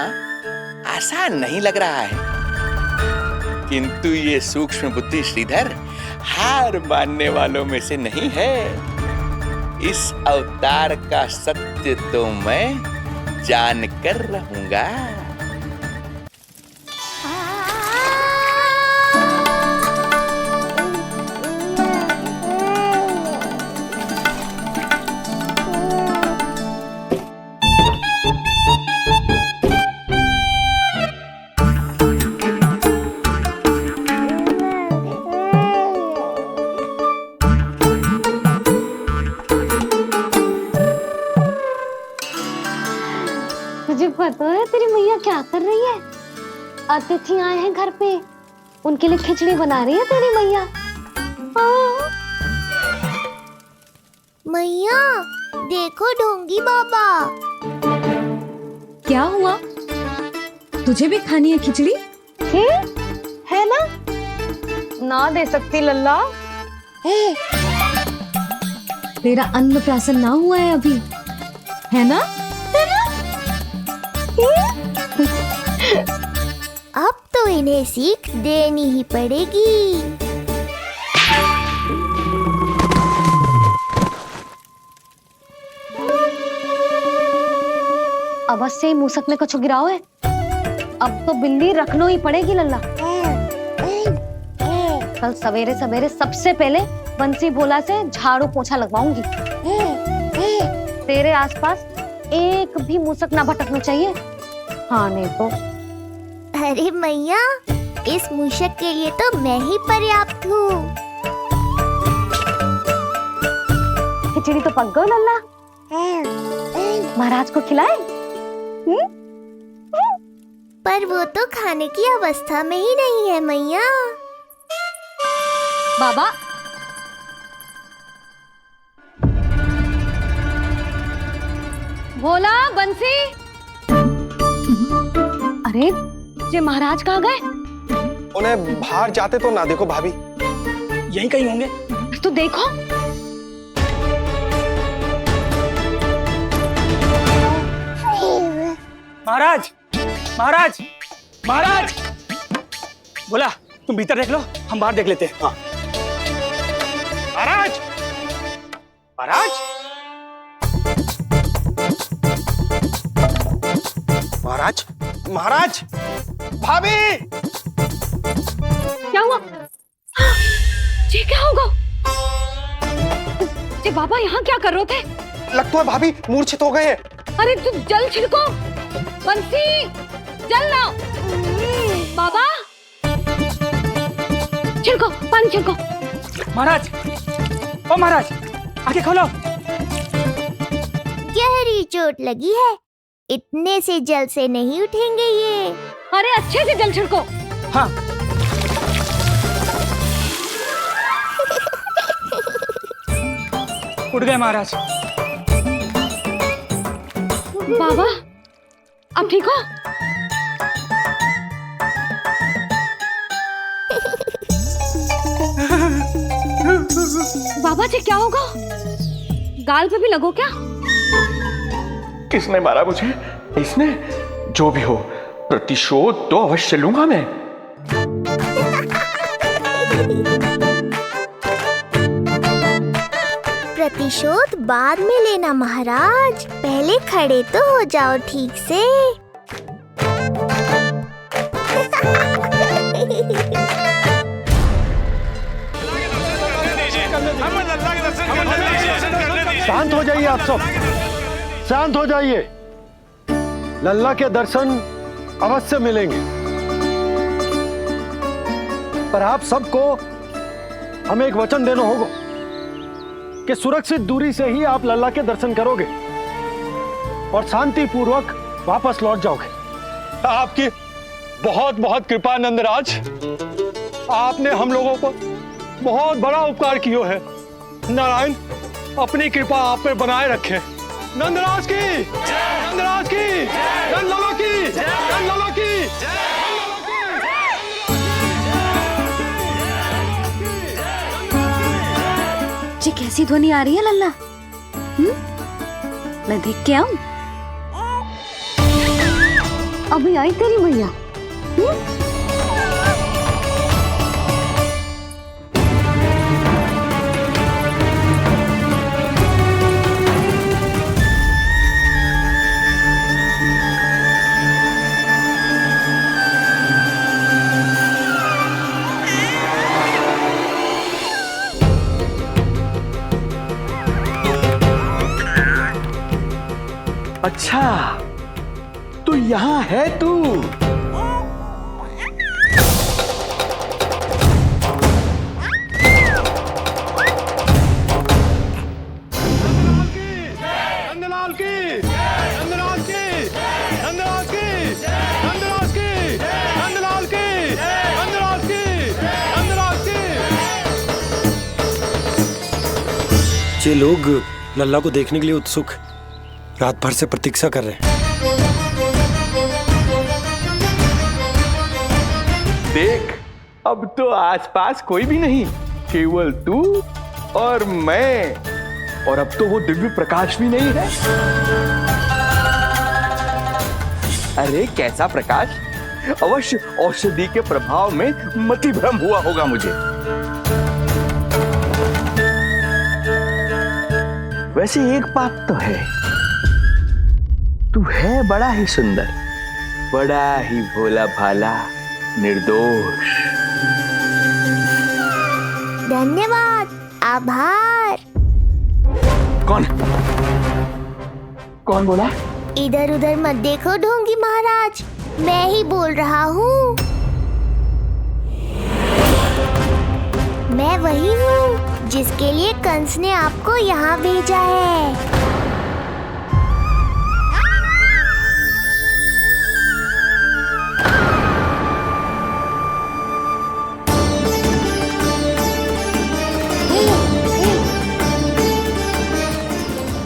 आसान नहीं लग रहा है, किंतु ये सूक्ष्म बुद्धि श्रीधर हार मानने वालों में से नहीं है। इस अवतार का सत्य तो मैं जान कर रहूंगा। क्या कर रही है? अतिथि आए हैं घर पे, उनके लिए खिचड़ी बना रही है तेरी मैया। मैया देखो ढोंगी बाबा। क्या हुआ? तुझे भी खानी है खिचड़ी? है ना? ना दे सकती लल्ला। तेरा अन्नप्राशन ना हुआ है अभी, है ना? अब तो इन्हें सीख देनी ही पड़ेगी। अवश्य ही मूसक में कुछ गिराओ है। अब तो बिल्ली रखनो ही पड़ेगी लल्ला। कल सवेरे सवेरे सबसे पहले बंसी भोला से झाड़ू पोछा लगवाऊंगी। तेरे आसपास एक भी मूसक ना भटकना चाहिए। हाँ नहीं तो। अरे मैया, इस मूषक के लिए तो मैं ही पर्याप्त हूँ। खिचड़ी तो पक गई लल्ला। महाराज को खिलाए? पर वो तो खाने की अवस्था में ही नहीं है मैया। बाबा, भोला, बंसी। अरे ये महाराज कहाँ गए? उन्हें बाहर जाते तो ना देखो भाभी। यहीं कहीं होंगे। तो देखो। महाराज, महाराज, महाराज। बोला तुम भीतर देख लो, हम बाहर देख लेते हैं। हाँ। महाराज, महाराज, महाराज, महाराज, भाभी। क्या हुआ? ये क्या होगा? ये बाबा यहाँ क्या कर रहे थे? लगता है भाभी मूर्छित हो गए हैं। अरे तू जल छिड़को। बंसी, जल लाओ। बाबा, छिड़को, पानी छिड़को। महाराज, ओ महाराज, आंखें खोलो। गहरी चोट लगी है, इतने से जल से नहीं उठेंगे ये। अरे अच्छे से जल छिड़को। हाँ। उठ गए महाराज। बाबा, अब ठीक हो? बाबा जी क्या होगा? गाल पे भी लगो क्या? किसने मारा मुझे? इसने? जो भी हो, प्रतिशोध तो अवश्य लूंगा मैं। प्रतिशोध बाद में लेना महाराज, पहले खड़े तो हो जाओ ठीक से। शांत हो जाइए आप सब, शांत हो जाइए। लल्ला के दर्शन अवश्य मिलेंगे, पर आप सबको हमें एक वचन देना होगा कि सुरक्षित दूरी से ही आप लल्ला के दर्शन करोगे और शांति पूर्वक वापस लौट जाओगे। आपकी बहुत बहुत कृपा नंदराज। आपने हम लोगों को बहुत बड़ा उपकार किया है। नारायण अपनी कृपा आप पे बनाए रखे। नंदराज की, नंदराज की, नंदलाला की, नंदलाला की। जी कैसी ध्वनि आ रही है लल्ला? मैं देख के आऊं? अभी आई तेरी मैया। अच्छा, तो यहाँ है तू। नंदलाल की, नंदलाल की, नंदलाल की, ये लोग लल्ला को देखने के लिए उत्सुक रात भर से प्रतीक्षा कर रहे हैं। देख, अब तो आसपास कोई भी नहीं, केवल तू और मैं, और अब तो वो दिव्य प्रकाश भी नहीं है। अरे कैसा प्रकाश? अवश्य औषधि के प्रभाव में मति भ्रम हुआ होगा मुझे। वैसे एक बात तो है, तू है बड़ा ही सुंदर, बड़ा ही भोला भाला, निर्दोष। धन्यवाद, आभार। कौन बोला? इधर उधर मत देखो ढोंगी महाराज, मैं ही बोल रहा हूँ। मैं वही हूँ जिसके लिए कंस ने आपको यहाँ भेजा है।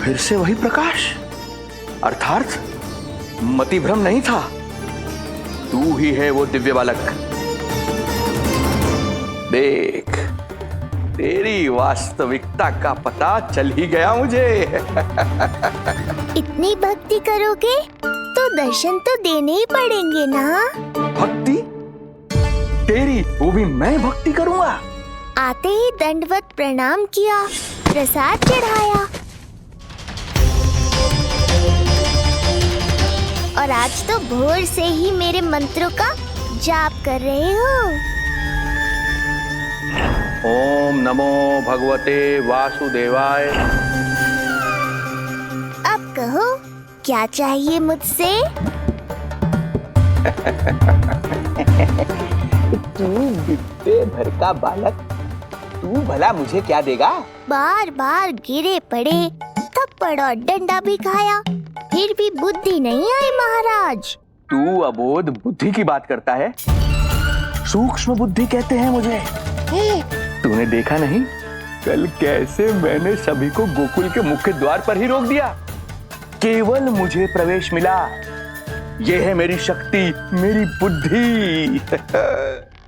फिर से वही प्रकाश, अर्थात मति भ्रम नहीं था, तू ही है वो दिव्य बालक। देख, तेरी वास्तविकता का पता चल ही गया मुझे। इतनी भक्ति करोगे तो दर्शन तो देने ही पड़ेंगे ना। भक्ति? तेरी? वो भी मैं भक्ति करूंगा? आते ही दंडवत प्रणाम किया, प्रसाद चढ़ाया, और आज तो भोर से ही मेरे मंत्रों का जाप कर रहे हो। ओम नमो भगवते वासुदेवाय। अब कहो, क्या चाहिए मुझसे? तू विद्या भर का बालक, तू भला मुझे क्या देगा? बार बार गिरे पड़े, थप्पड़ और डंडा भी खाया, फिर भी बुद्धि नहीं आई महाराज। तू अबोध बुद्धि की बात करता है? सूक्ष्म बुद्धि कहते हैं मुझे। तूने देखा नहीं कल कैसे मैंने सभी को गोकुल के मुख्य द्वार पर ही रोक दिया? केवल मुझे प्रवेश मिला। यह है मेरी शक्ति, मेरी बुद्धि।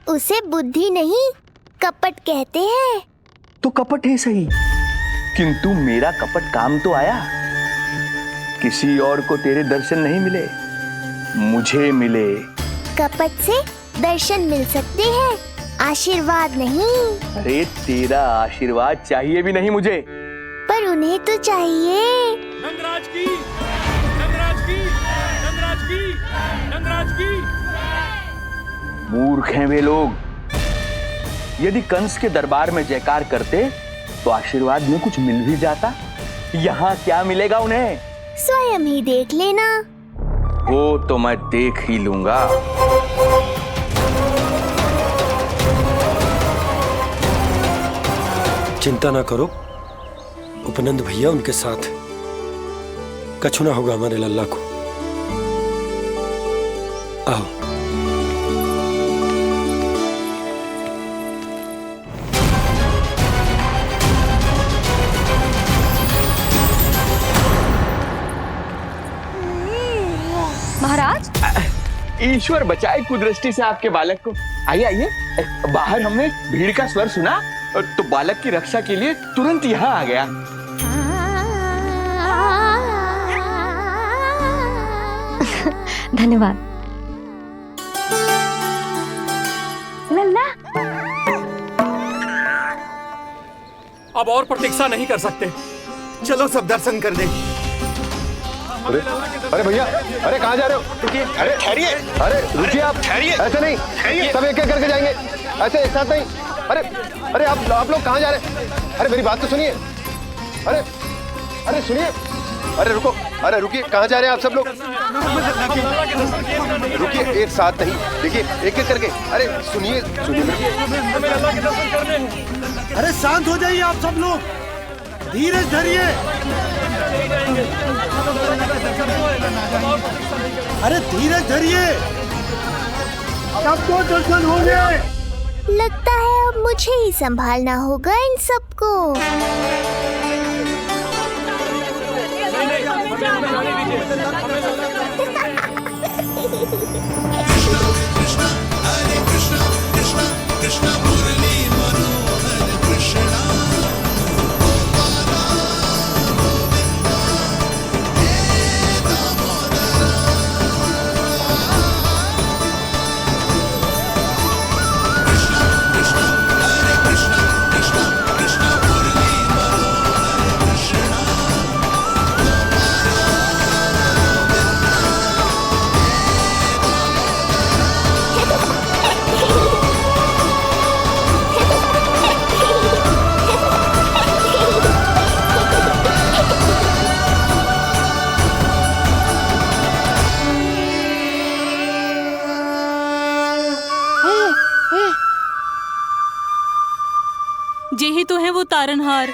उसे बुद्धि नहीं, कपट कहते हैं। तो कपट ही सही, किंतु मेरा कपट काम तो आया। किसी और को तेरे दर्शन नहीं मिले, मुझे मिले। कपट से दर्शन मिल सकते हैं, आशीर्वाद नहीं। अरे तेरा आशीर्वाद चाहिए भी नहीं मुझे। पर उन्हें तो चाहिए। नंदराज की, नंदराज की, नंदराज की, नंदराज की। मूर्ख हैं वे लोग। यदि कंस के दरबार में जयकार करते तो आशीर्वाद में कुछ मिल भी जाता। यहाँ क्या मिलेगा उन्हें? स्वयं ही देख लेना। वो तो मैं देख ही लूंगा। चिंता ना करो, उपनंद भैया उनके साथ, कछु ना होगा हमारे लल्ला को। आओ। महाराज, ईश्वर बचाए कुदृष्टि से आपके बालक को। आइए आइए, बाहर हमने भीड़ का स्वर सुना तो बालक की रक्षा के लिए तुरंत यहाँ आ गया। धन्यवाद। लल्ला, अब और प्रतीक्षा नहीं कर सकते, चलो सब दर्शन कर दे। अरे भैया, अरे कहाँ जा रहे हो? रुकिए, अरे ठहरिए, अरे रुकिए, आप ठहरिए, ऐसे नहीं, सब एक एक करके जाएंगे, ऐसे एक साथ नहीं। अरे अरे आप लोग कहाँ जा रहे हैं? अरे मेरी बात तो सुनिए। अरे अरे सुनिए, अरे रुको, अरे रुकिए, कहाँ जा रहे हैं आप सब लोग? रुकिए, एक साथ नहीं, देखिए एक एक करके। अरे सुनिए सुनिए, अरे शांत हो जाइए आप सब लोग, धीरज धरिए। अरे धीरज धरिए, सबको दर्शन होंगे। लगता है अब मुझे ही संभालना होगा इन सबको। जे ही तो है वो तारनहार।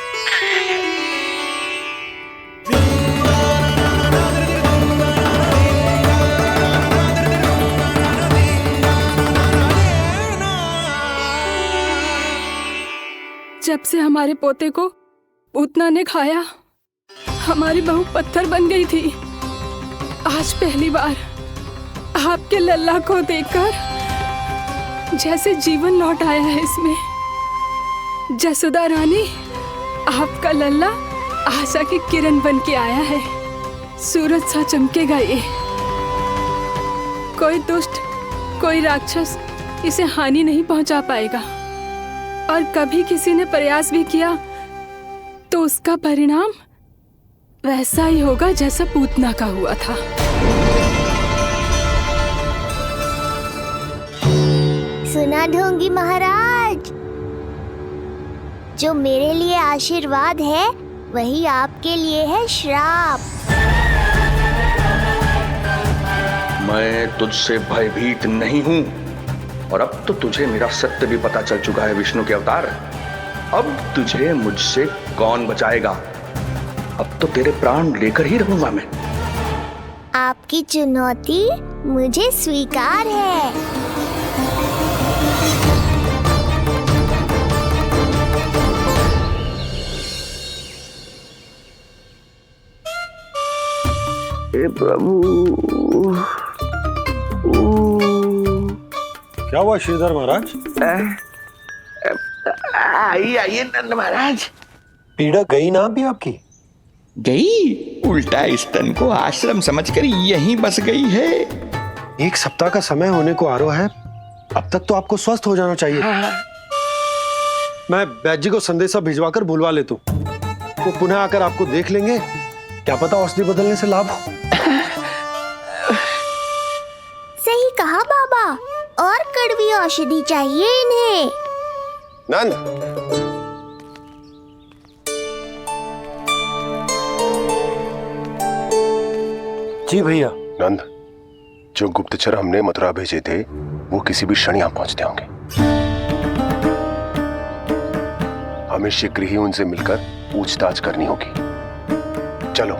जब से हमारे पोते को पूतना ने खाया, हमारी बहू पत्थर बन गई थी। आज पहली बार आपके लल्ला को देखकर जैसे जीवन लौट आया है इसमें। जसोदा रानी, आपका लल्ला आशा की किरण बन के आया है। सूरज सा चमकेगा ये। कोई दुष्ट, कोई राक्षस इसे हानि नहीं पहुंचा पाएगा। और कभी किसी ने प्रयास भी किया तो उसका परिणाम वैसा ही होगा जैसा पूतना का हुआ था। सुना ढोंगी महाराज, जो मेरे लिए आशीर्वाद है वही आपके लिए है श्राप। मैं तुझसे भयभीत नहीं हूं, और अब तो तुझे मेरा सत्य भी पता चल चुका है विष्णु के अवतार। अब तुझे मुझसे कौन बचाएगा? अब तो तेरे प्राण लेकर ही रहूंगा मैं। आपकी चुनौती मुझे स्वीकार है। हे प्रभु। क्या हुआ श्रीधर महाराज? आइए नंद महाराज। पीड़ा गई ना अभी आपकी? गई? उल्टा स्तन को आश्रम समझकर यहीं बस गई है। 1 सप्ताह का समय होने को आ रहा है, अब तक तो आपको स्वस्थ हो जाना चाहिए। मैं वैद्य जी को संदेशा भिजवाकर बुलवा लेता हूं। वो पुनः आकर आपको देख लेंगे, क्या पता औषधि बदलने से लाभ हो। सही कहा बाबा, और कड़वी औषधि चाहिए इन्हें। नंद, जी भैया। नंद, जो गुप्तचर हमने मथुरा भेजे थे वो किसी भी क्षण यहां पहुंचते होंगे। हमें शीघ्र ही उनसे मिलकर पूछताछ करनी होगी। चलो।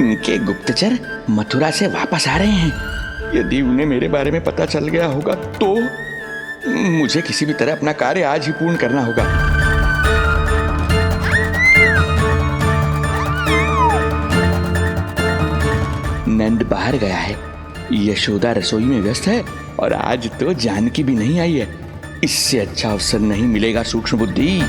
उनके गुप्तचर मथुरा से वापस आ रहे हैं। यदि उन्हें मेरे बारे में पता चल गया होगा तो मुझे किसी भी तरह अपना कार्य आज ही पूर्ण करना होगा। नंद बाहर गया है, यशोदा रसोई में व्यस्त है, और आज तो जानकी भी नहीं आई है। इससे अच्छा अवसर नहीं मिलेगा सूक्ष्म बुद्धि।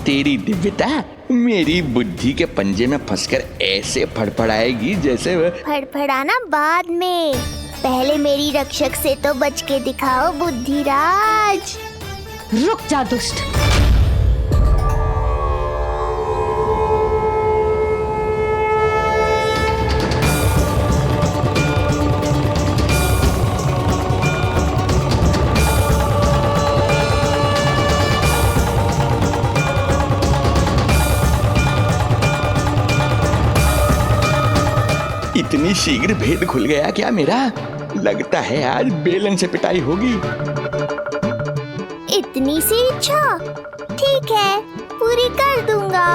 तेरी दिव्यता मेरी बुद्धि के पंजे में फंसकर ऐसे फड़फड़ाएगी जैसे फड़फड़ाना बाद में, पहले मेरी रक्षक से तो बच के दिखाओ बुद्धिराज। रुक जा दुष्ट। इतनी शीघ्र भेद खुल गया क्या मेरा? लगता है आज बेलन से पिटाई होगी। इतनी सी इच्छा? ठीक है, पूरी कर दूंगा।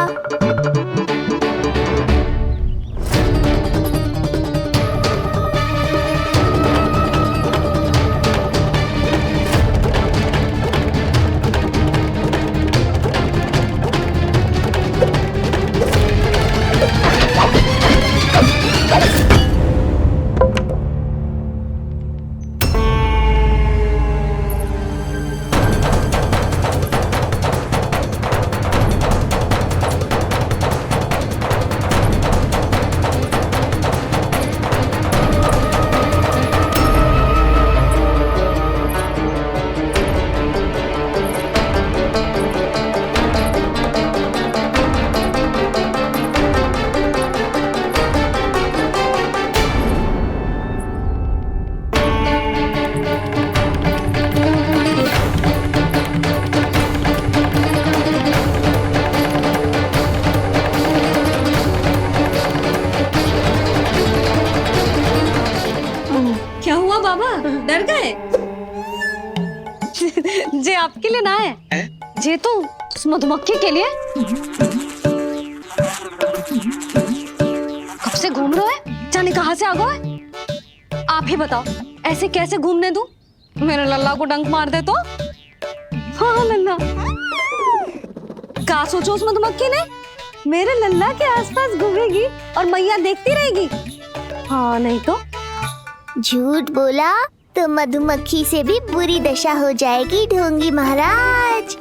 क्या हुआ बाबा, डर गए? जे आपके लिए ना है, जे तो उस मधुमक्खी के लिए। कब से घूम रहे हो? जाने कहाँ से आ गए? आप ही बताओ, ऐसे कैसे घूमने दूं? मेरे लल्ला को डंक मार दे तो? हाँ लल्ला, क्या सोचो उस मधुमक्खी ने? मेरे लल्ला के आसपास घूमेगी और मैया देखती रहेगी। हाँ नहीं तो? झूठ बोला तो मधुमक्खी से भी बुरी दशा हो जाएगी ढोंगी महाराज।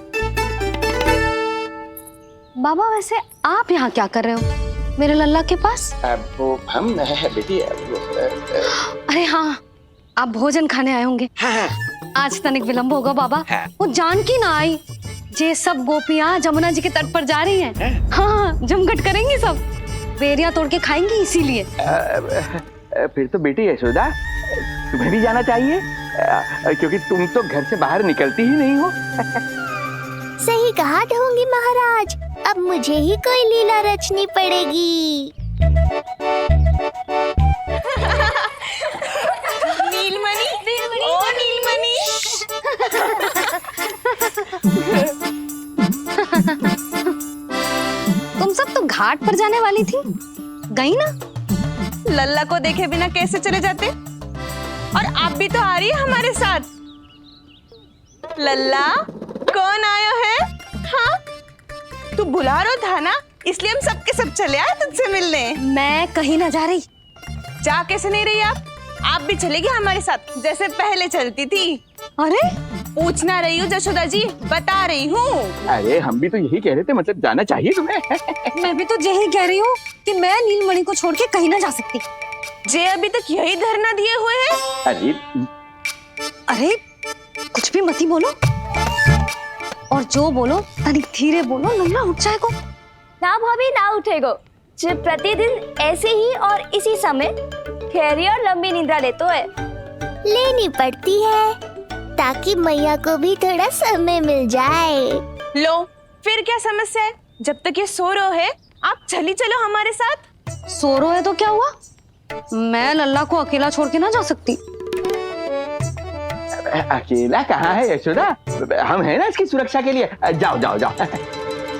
बाबा वैसे आप यहाँ क्या कर रहे हो मेरे लल्ला के पास? वो हम बेटी अरे हाँ, आप भोजन खाने आए होंगे। हाँ। आज तनिक विलंब होगा बाबा। हाँ। वो जानकी ना आई, जे सब गोपियाँ जमुना जी के तट पर जा रही हैं। हाँ, जमघट करेंगी सब, बेरियां तोड़ के खाएंगी इसीलिए। फिर तो बेटी यशोदा, तुम्हें भी जाना चाहिए, क्योंकि तुम तो घर से बाहर निकलती ही नहीं हो। सही कहा ढोंगी महाराज, अब मुझे ही कोई लीला रचनी पड़ेगी। नीलमणि, ओ नीलमणि। तुम सब तो घाट पर जाने वाली थी, गई ना? लल्ला को देखे बिना कैसे चले जाते? और आप भी तो आ रही है हमारे साथ। लल्ला, कौन आया है? हाँ, तू बुला रहा था ना, इसलिए हम सब के सब चले आए तुझसे मिलने। मैं कहीं ना जा रही। जा कैसे नहीं रही आप भी चलेगी हमारे साथ, जैसे पहले चलती थी। अरे पूछना रही हूँ जशोदा जी, बता रही हूँ। अरे हम भी तो यही कह रहे थे, मतलब जाना चाहिए तुम्हें। मैं भी तो यही कह रही हूँ कि मैं नीलमणि को छोड़ के कहीं ना जा सकती। जे अभी तक यही धरना दिए हुए हैं। अरे कुछ भी मती बोलो, और जो बोलो तनिक धीरे बोलो, लल्ला उठ जाएगो। ना भाभी ना उठेगो, जो प्रतिदिन ऐसे ही और इसी समय गहरी और लंबी निद्रा लेते है। लेनी पड़ती है ताकि मैया को भी थोड़ा समय मिल जाए। लो फिर क्या समस्या है? जब तक ये सो रहे है आप चली चलो हमारे साथ। सो रहे है तो क्या हुआ? मैं लल्ला को अकेला छोड़ के ना जा सकती। अकेला कहाँ है यशोदा, हम है ना इसकी सुरक्षा के लिए। जाओ जाओ जाओ।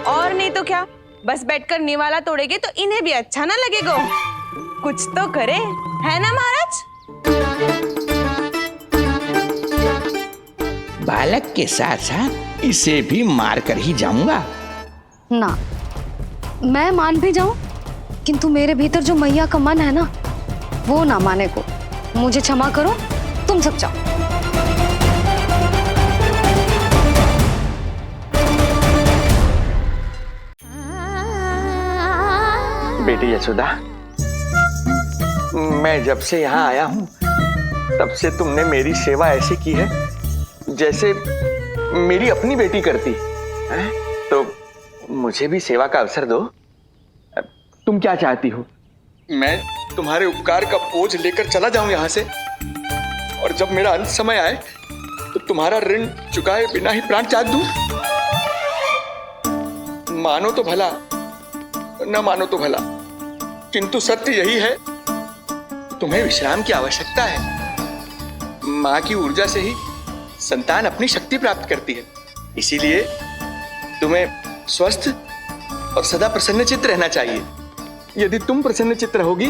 और नहीं तो क्या, बस बैठकर निवाला तोड़ेगे तो इन्हें भी अच्छा ना लगेगा। कुछ तो करे, है ना महाराज? बालक के साथ साथ इसे भी मार कर ही जाऊंगा। ना, मैं मान भी जाऊं, किंतु मेरे भीतर जो मैया का मन है ना, वो ना माने को। मुझे क्षमा करो, तुम सब जाओ। बेटी यशोदा, मैं जब से यहाँ आया हूँ तब से तुमने मेरी सेवा ऐसी की है जैसे मेरी अपनी बेटी करती है। तो मुझे भी सेवा का अवसर दो। तुम क्या चाहती हो? मैं तुम्हारे उपकार का बोझ लेकर चला जाऊं यहाँ से, और जब मेरा अंत समय आए तो तुम्हारा ऋण चुकाए बिना ही प्राण त्याग दूं? मानो तो भला, न मानो तो भला, किंतु सत्य यही है तुम्हें विश्राम की आवश्यकता है। माँ की ऊर्जा से ही संतान अपनी शक्ति प्राप्त करती है। इसीलिए तुम्हें स्वस्थ और सदा प्रसन्नचित्त रहना चाहिए। यदि तुम प्रसन्नचित्त रहोगी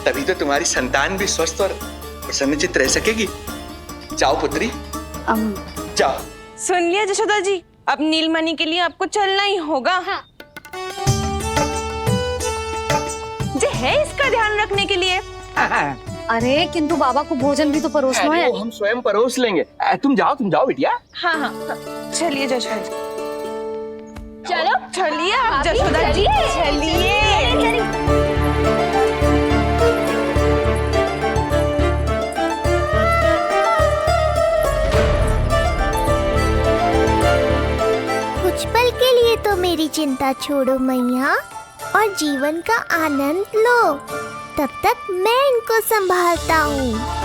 तभी तो तुम्हारी संतान भी स्वस्थ और प्रसन्नचित्त रह सकेगी। जाओ पुत्री, जाओ। सुन लिया जशोदा जी, अब नीलमणि के लिए आपको चलना ही होगा। हाँ। जे है इसका ध्यान रखने के लिए। अरे किंतु बाबा को भोजन भी तो परोसना है। वो हम स्वयं परोस लेंगे। तुम जाओ बिटिया। हाँ हाँ, चलिए जशोदा जी। चलो चलिए आप जशोदा जी, चलिए। कुछ पल के लिए तो मेरी चिंता छोड़ो मैया और जीवन का आनंद लो। तब तक मैं इनको संभालता हूँ।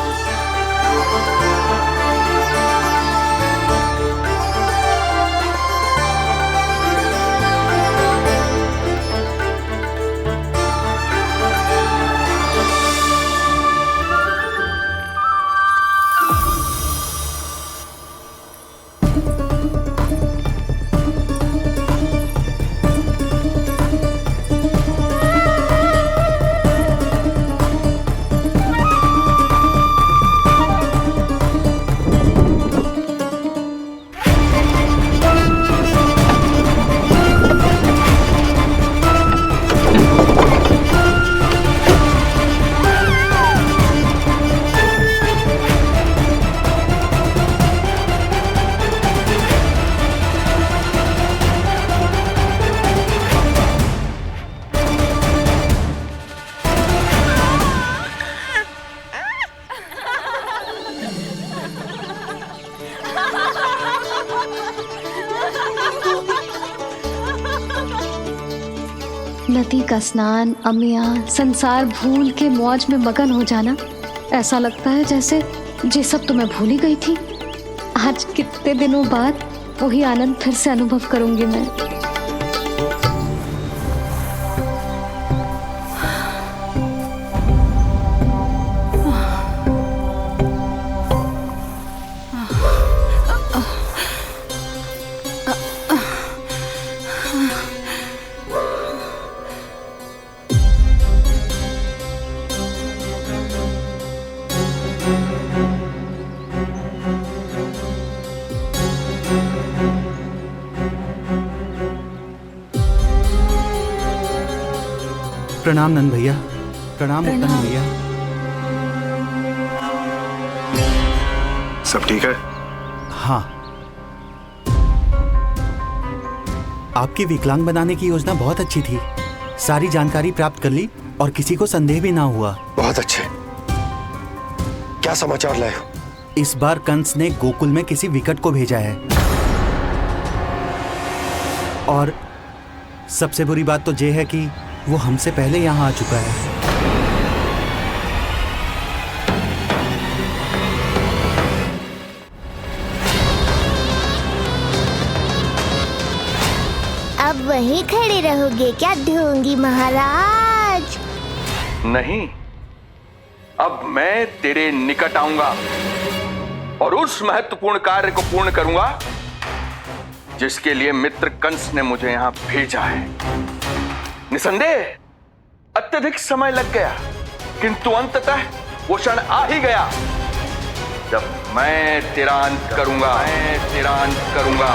नदी का स्नान, अमिया, संसार भूल के मौज में मगन हो जाना, ऐसा लगता है जैसे ये सब तो मैं भूल ही गई थी। आज कितने दिनों बाद वही आनंद फिर से अनुभव करूंगी मैं। प्रणाम नंद भैया। प्रणाम उत्तम भैया। सब ठीक है? हाँ। आपकी विकलांग बनाने की योजना बहुत अच्छी थी। सारी जानकारी प्राप्त कर ली और किसी को संदेह भी ना हुआ। बहुत अच्छे। क्या समाचार लाए हो? इस बार कंस ने गोकुल में किसी विकट को भेजा है और सबसे बुरी बात तो ये है कि वो हमसे पहले यहाँ आ चुका है। अब वहीं खड़े रहोगे क्या ढोंगी महाराज? नहीं, अब मैं तेरे निकट आऊंगा और उस महत्वपूर्ण कार्य को पूर्ण करूंगा जिसके लिए मित्र कंस ने मुझे यहां भेजा है। निसंदेह अत्यधिक समय लग गया, किंतु अंततः वो क्षण आ ही गया जब मैं तेरा अंत करूंगा।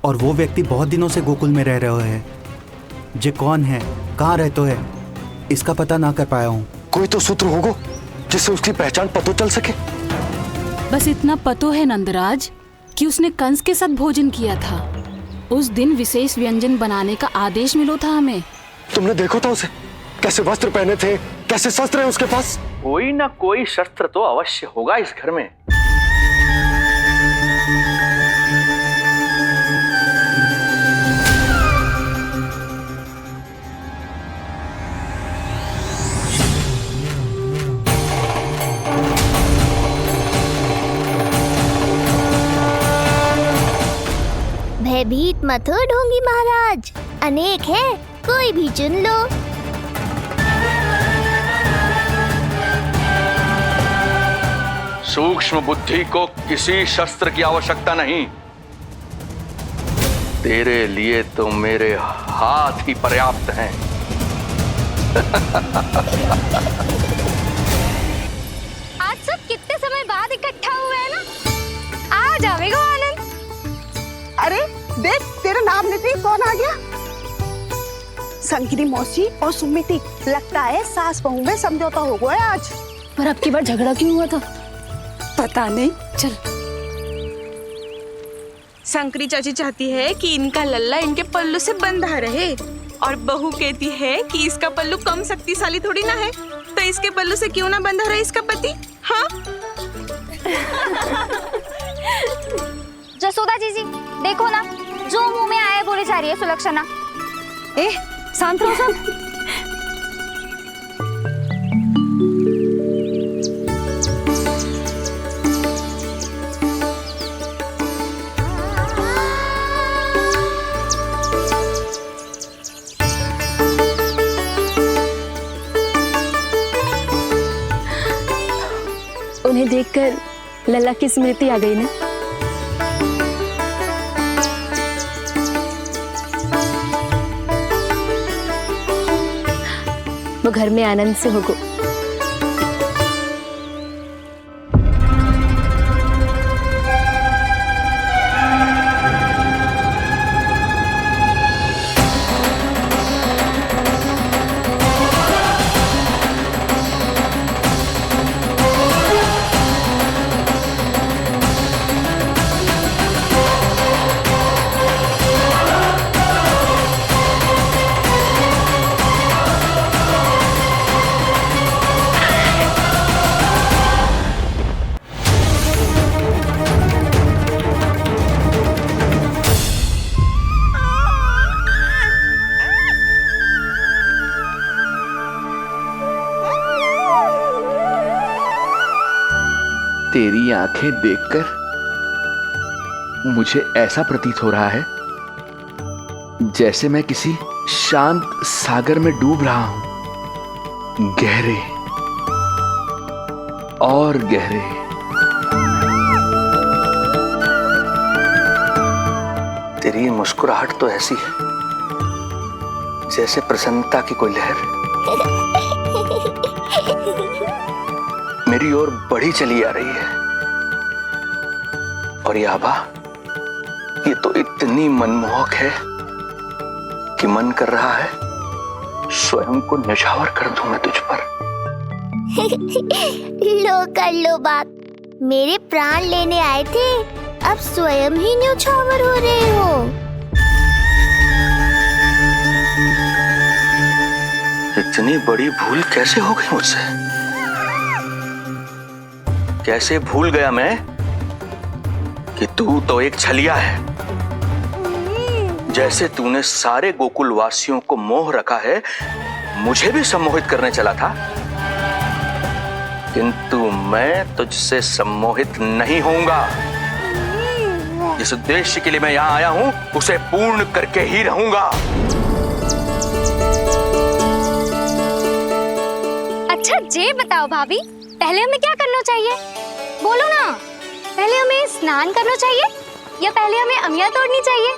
और वो व्यक्ति बहुत दिनों से गोकुल में रह रहे हैं। जे कौन है, कहाँ रहते है, इसका पता ना कर पाया हूँ। कोई तो सूत्र होगा जिससे उसकी पहचान पता चल सके। बस इतना पतो है नंदराज कि उसने कंस के साथ भोजन किया था। उस दिन विशेष व्यंजन बनाने का आदेश मिलो था हमें। तुमने देखो था उसे? कैसे वस्त्र पहने थे, कैसे शस्त्र है उसके पास? कोई ना कोई शस्त्र तो अवश्य होगा इस घर में। भयभीत मत हो ढोंगी महाराज, अनेक है, कोई भी चुन लो। सूक्ष्म बुद्धि को किसी शस्त्र की आवश्यकता नहीं। तेरे लिए तो मेरे हाथ ही पर्याप्त हैं। आज सब कितने समय बाद इकट्ठा हुए हैं ना, आ जाएगा आनंद। अरे देख, तेरा नाम लेते ही कौन आ गया? संगिनी मौसी और सुमिति, लगता है सास बहू में समझौता हो गया आज। पर अब की बार झगड़ा क्यों हुआ था? पता नहीं। चल। शंकरी चाची चाहती है कि इनका लल्ला इनके पल्लू से बंधा रहे, और बहू कहती है कि इसका पल्लू कम शक्तिशाली थोड़ी ना है, तो इसके पल्लू से क्यों ना बंधा रहे इसका पति। हाँ जसोदा जीजी देखो ना, जो मुंह में आए बोले जा रही है सुलक्षणा। ए शांत रहो सब। उन्हें देखकर लल्ला की स्मृति आ गई ना। वो घर में आनंद से होगो। तेरी आंखें देखकर मुझे ऐसा प्रतीत हो रहा है जैसे मैं किसी शांत सागर में डूब रहा हूं, गहरे और गहरे। तेरी मुस्कुराहट तो ऐसी है जैसे प्रसन्नता की कोई लहर मेरी ओर बढ़ी चली आ रही है। और ये आभा, ये तो इतनी मनमोहक है कि मन कर रहा है स्वयं को न्यौछावर कर दूं मैं तुझ पर। लो कर लो बात, मेरे प्राण लेने आए थे, अब स्वयं ही न्यौछावर हो रहे हो। इतनी बड़ी भूल कैसे हो गई मुझसे? कैसे भूल गया मैं कि तू तो एक छलिया है। जैसे तूने सारे गोकुल वासियों को मोह रखा है, मुझे भी सम्मोहित करने चला था, किंतु मैं तुझसे सम्मोहित नहीं होऊंगा। जिस उद्देश्य के लिए मैं यहां आया हूं उसे पूर्ण करके ही रहूंगा। अच्छा जे बताओ भाभी, पहले हमें क्या करना चाहिए? बोलो ना, पहले हमें स्नान करना चाहिए या पहले हमें अमिया तोड़नी चाहिए?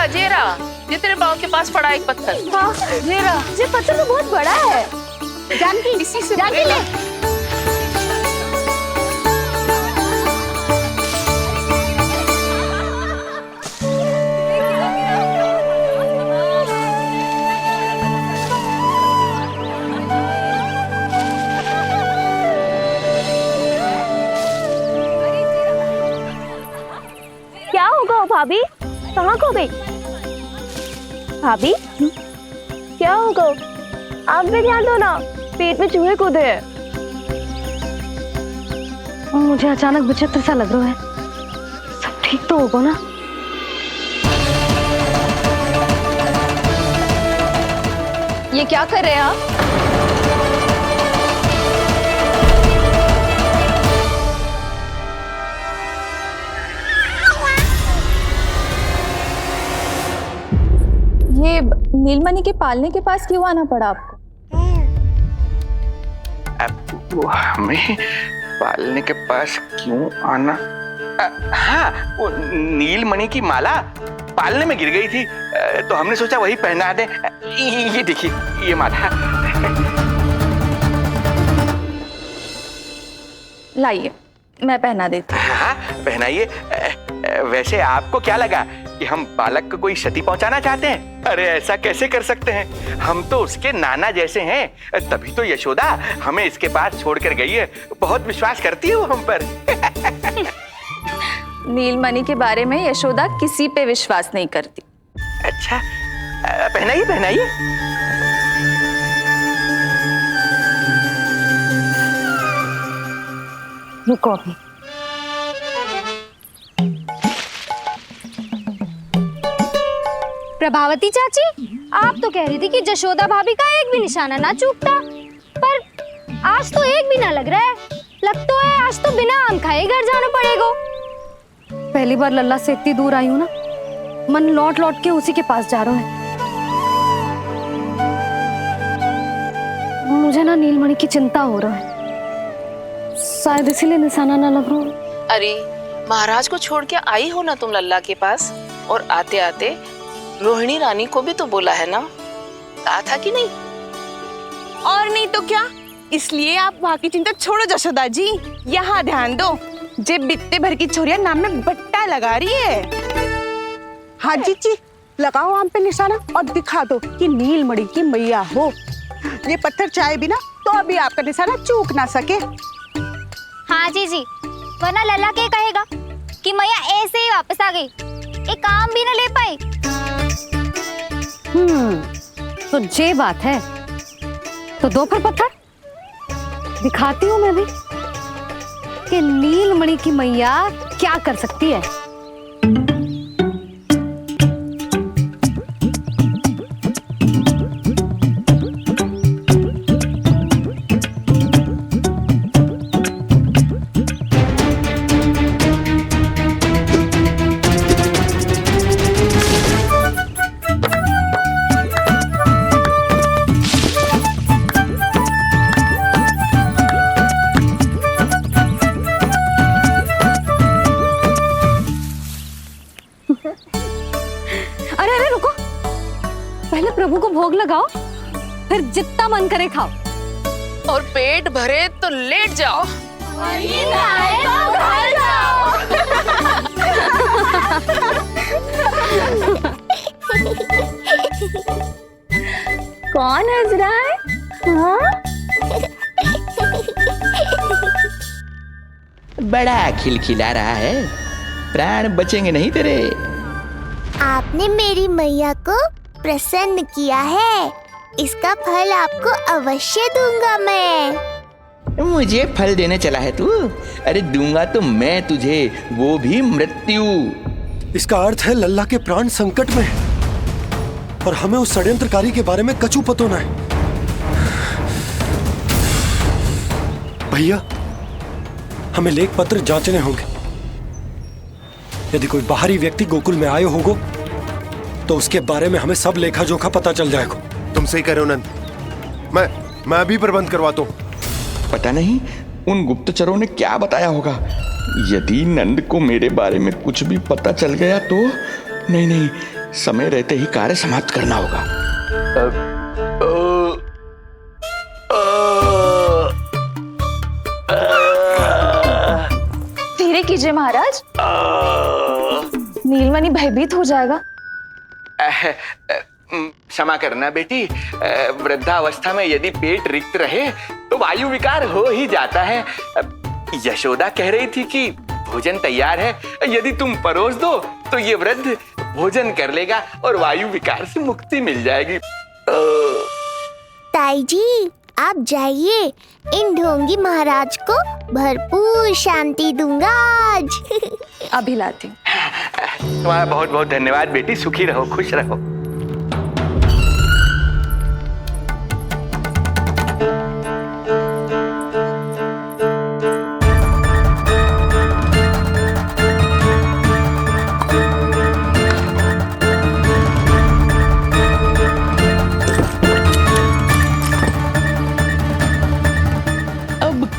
जेरा, ये तेरे पाँव के पास पड़ा एक पत्थर। हाँ, जेरा, ये पत्थर तो बहुत बड़ा है। जानकी, इसी से जानकी ले। क्या होगा भाभी, कहाँ खो गई? भाभी क्या होगा? आप भी ध्यान दो ना, पेट में चूहे कूदे हैं। मुझे अचानक विचित्र सा लग रहा है। सब ठीक तो होगा ना? ये क्या कर रहे हैं आप? ये नीलमणि नीलमणि के पालने के पास क्यों आना पड़ा आपको? अब वो हमें पालने के पास क्यों आना? हाँ, वो नीलमणि की माला पालने में गिर गई थी, तो हमने सोचा वही पहना दे। ये देखिए, ये माला। लाइए, मैं पहना देती हूँ। हाँ, पहनाइए। वैसे आपको क्या लगा कि हम बालक को कोई क्षति पहुंचाना चाहते हैं? अरे ऐसा कैसे कर सकते हैं, हम तो उसके नाना जैसे हैं, तभी तो यशोदा हमें इसके पास छोड़कर गई है। बहुत विश्वास करती है वो हम पर। नीलमणि के बारे में यशोदा किसी पे विश्वास नहीं करती। अच्छा, पहनाइए पहनाइए। रुको अभी। प्रभावती चाची, आप तो कह रही थी कि जशोदा भाभी का एक भी निशाना ना चूकता, पर आज तो एक भी ना लग रहा है। लगता है आज तो बिना आम खाए घर जाना पड़ेगा। पहली बार लल्ला से इतनी दूर आई हूँ ना, मन लौट लौट के उसी के पास जा रहा है। मुझे ना नीलमणि की चिंता हो रहा है, शायद इसीलिए निशाना ना लग रहा हो। अरे महाराज को छोड़ के आई हो ना तुम लल्ला के पास, और आते आते रोहिणी रानी को भी तो बोला है ना, कहा था कि नहीं? और नहीं तो क्या, इसलिए आप वहाँ की चिंता छोड़ो जशोदा जी, यहाँ ध्यान दो। जे बित्ते भर की छोरिया नाम में बट्टा लगा रही है। हाँ जी, लगाओ आम पे निशाना और दिखा दो कि नीलमणि की मैया हो। ये पत्थर चाहे भी ना तो अभी आपका निशाना चूक ना सके। हाँ जी, वरना लल्ला के कहेगा कि मैया ऐसे ही वापस आ गई, एक काम भी ना ले पाई। तो ये बात है, तो दो फिर पत्थर दिखाती हूँ मैं भी कि नीलमणि की मैया क्या कर सकती है। अरे रुको, पहले प्रभु को भोग लगाओ, फिर जितना मन करे खाओ, और पेट भरे तो लेट जाओ। कौन हंस रहा है? हाँ? बड़ा खिलखिला रहा है, प्राण बचेंगे नहीं तेरे। आपने मेरी मैया को प्रसन्न किया है, इसका फल आपको अवश्य दूंगा मैं। मुझे फल देने चला है तू? अरे दूंगा तो मैं तुझे, वो भी मृत्यु। इसका अर्थ है लल्ला के प्राण संकट में है और हमें उस षड्यंत्रकारी के बारे में कचू पतोना है। भैया, हमें लेख पत्र जांचने होंगे। यदि कोई बाहरी व्यक्ति गोकुल में आए होगो तो उसके बारे में हमें सब लेखा जोखा पता चल जाएगा। तुम सही कह रहे हो नंद, मैं अभी प्रबंध करवाता हूँ। पता नहीं उन गुप्तचरों ने क्या बताया होगा। यदि नंद को मेरे बारे में कुछ भी पता चल गया तो नहीं, समय रहते ही कार्य समाप्त करना होगा। धीरे कीजिए महाराज, नीलमणि भयभीत हो जाएगा। क्षमा करना बेटी, वृद्धावस्था में यदि पेट रिक्त रहे तो वायु विकार हो ही जाता है। यशोदा कह रही थी कि भोजन तैयार है, यदि तुम परोस दो तो ये वृद्ध भोजन कर लेगा और वायु विकार से मुक्ति मिल जाएगी। ताई जी, आप जाइए, इन ढोंगी महाराज को भरपूर शांति दूंगा आज। अभी लाती हूँ। तुम्हारा बहुत बहुत धन्यवाद बेटी, सुखी रहो, खुश रहो।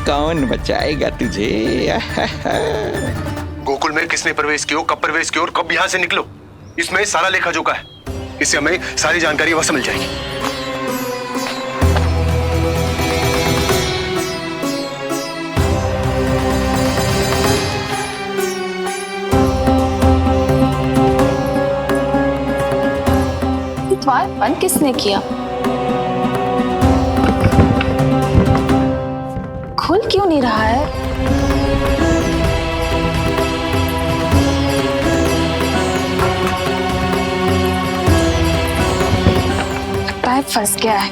कौन बचाएगा तुझे? गोकुल में किसने प्रवेश किया, कब प्रवेश किया और कब यहाँ से निकलो, इसमें सारा लेखा जोखा है। इससे हमें सारी जानकारी वहां से मिल जाएगी। द्वार बंद किसने किया? खुल क्यों नहीं रहा है? लगता है फंस गया है।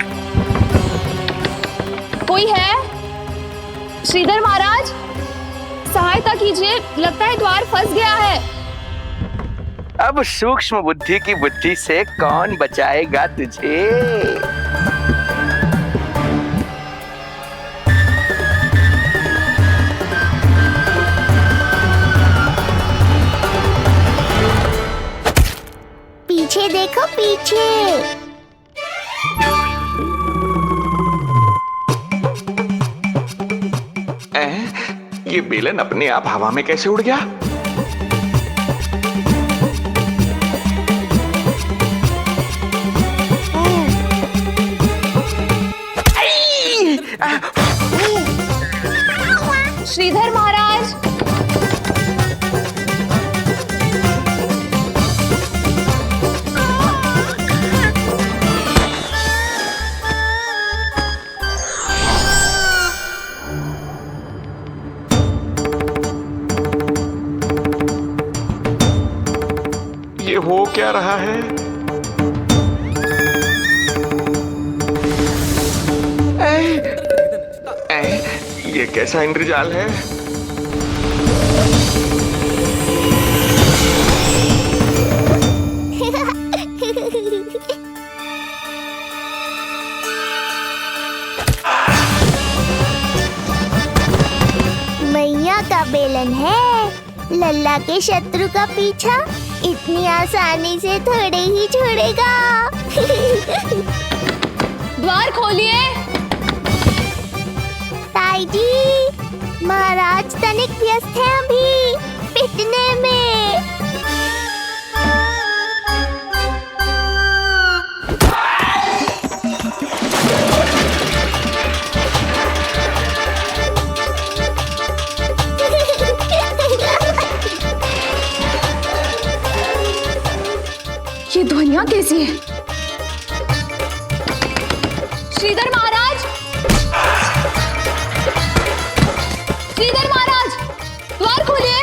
कोई है? श्रीधर महाराज, सहायता कीजिए, लगता है द्वार फंस गया है। अब सूक्ष्म बुद्धि की बुद्धि से कौन बचाएगा तुझे? पीछे देखो, पीछे। ये बेलन अपने आप हवा में कैसे उड़ गया? श्रीधर महाराज, ये हो क्या रहा है? ये कैसा इंद्रजाल है? मैया का बेलन है, लल्ला के शत्रु का पीछा इतनी आसानी से थोड़े ही छोड़ेगा। द्वार खोलिए। ताई जी, महाराज तनिक व्यस्त है अभी पिटने में। ये ध्वनियां कैसी है? श्रीधर महाराज, श्रीधर महाराज, द्वार खोलिए।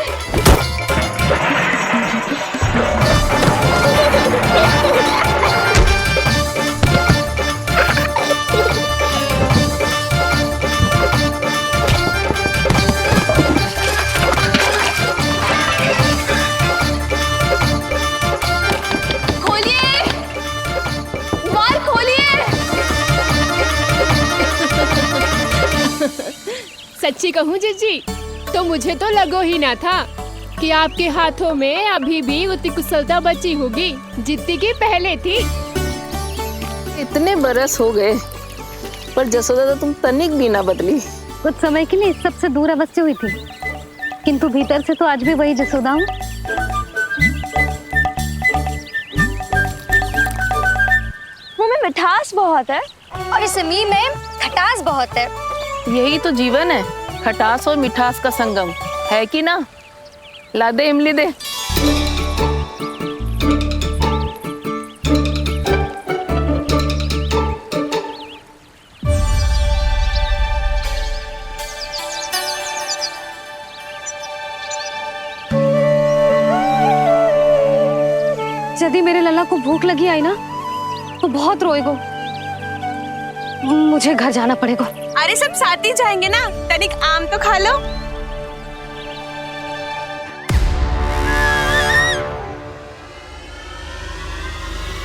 खोलिए, द्वार खोलिए। सच्ची कहूँ जीजी, तो मुझे तो लगो ही ना था कि आपके हाथों में अभी भी उतनी कुशलता बची होगी जितनी की पहले थी। इतने बरस हो गए पर जसोदा तो तुम तनिक भी ना बदली। कुछ समय के लिए सबसे दूर अवश्य हुई थी, किंतु भीतर से तो आज भी वही जसोदा हूँ। मुँह में मिठास बहुत है और इस मी में खटास बहुत है। यही तो जीवन है, खटास और मिठास का संगम, है कि ना? ला दे इमली दे। यदि मेरे लल्ला को भूख लगी आई ना तो बहुत रोएगो। मुझे घर जाना पड़ेगा। अरे सब साथ ही जाएंगे ना, तनिक आम तो खा लो।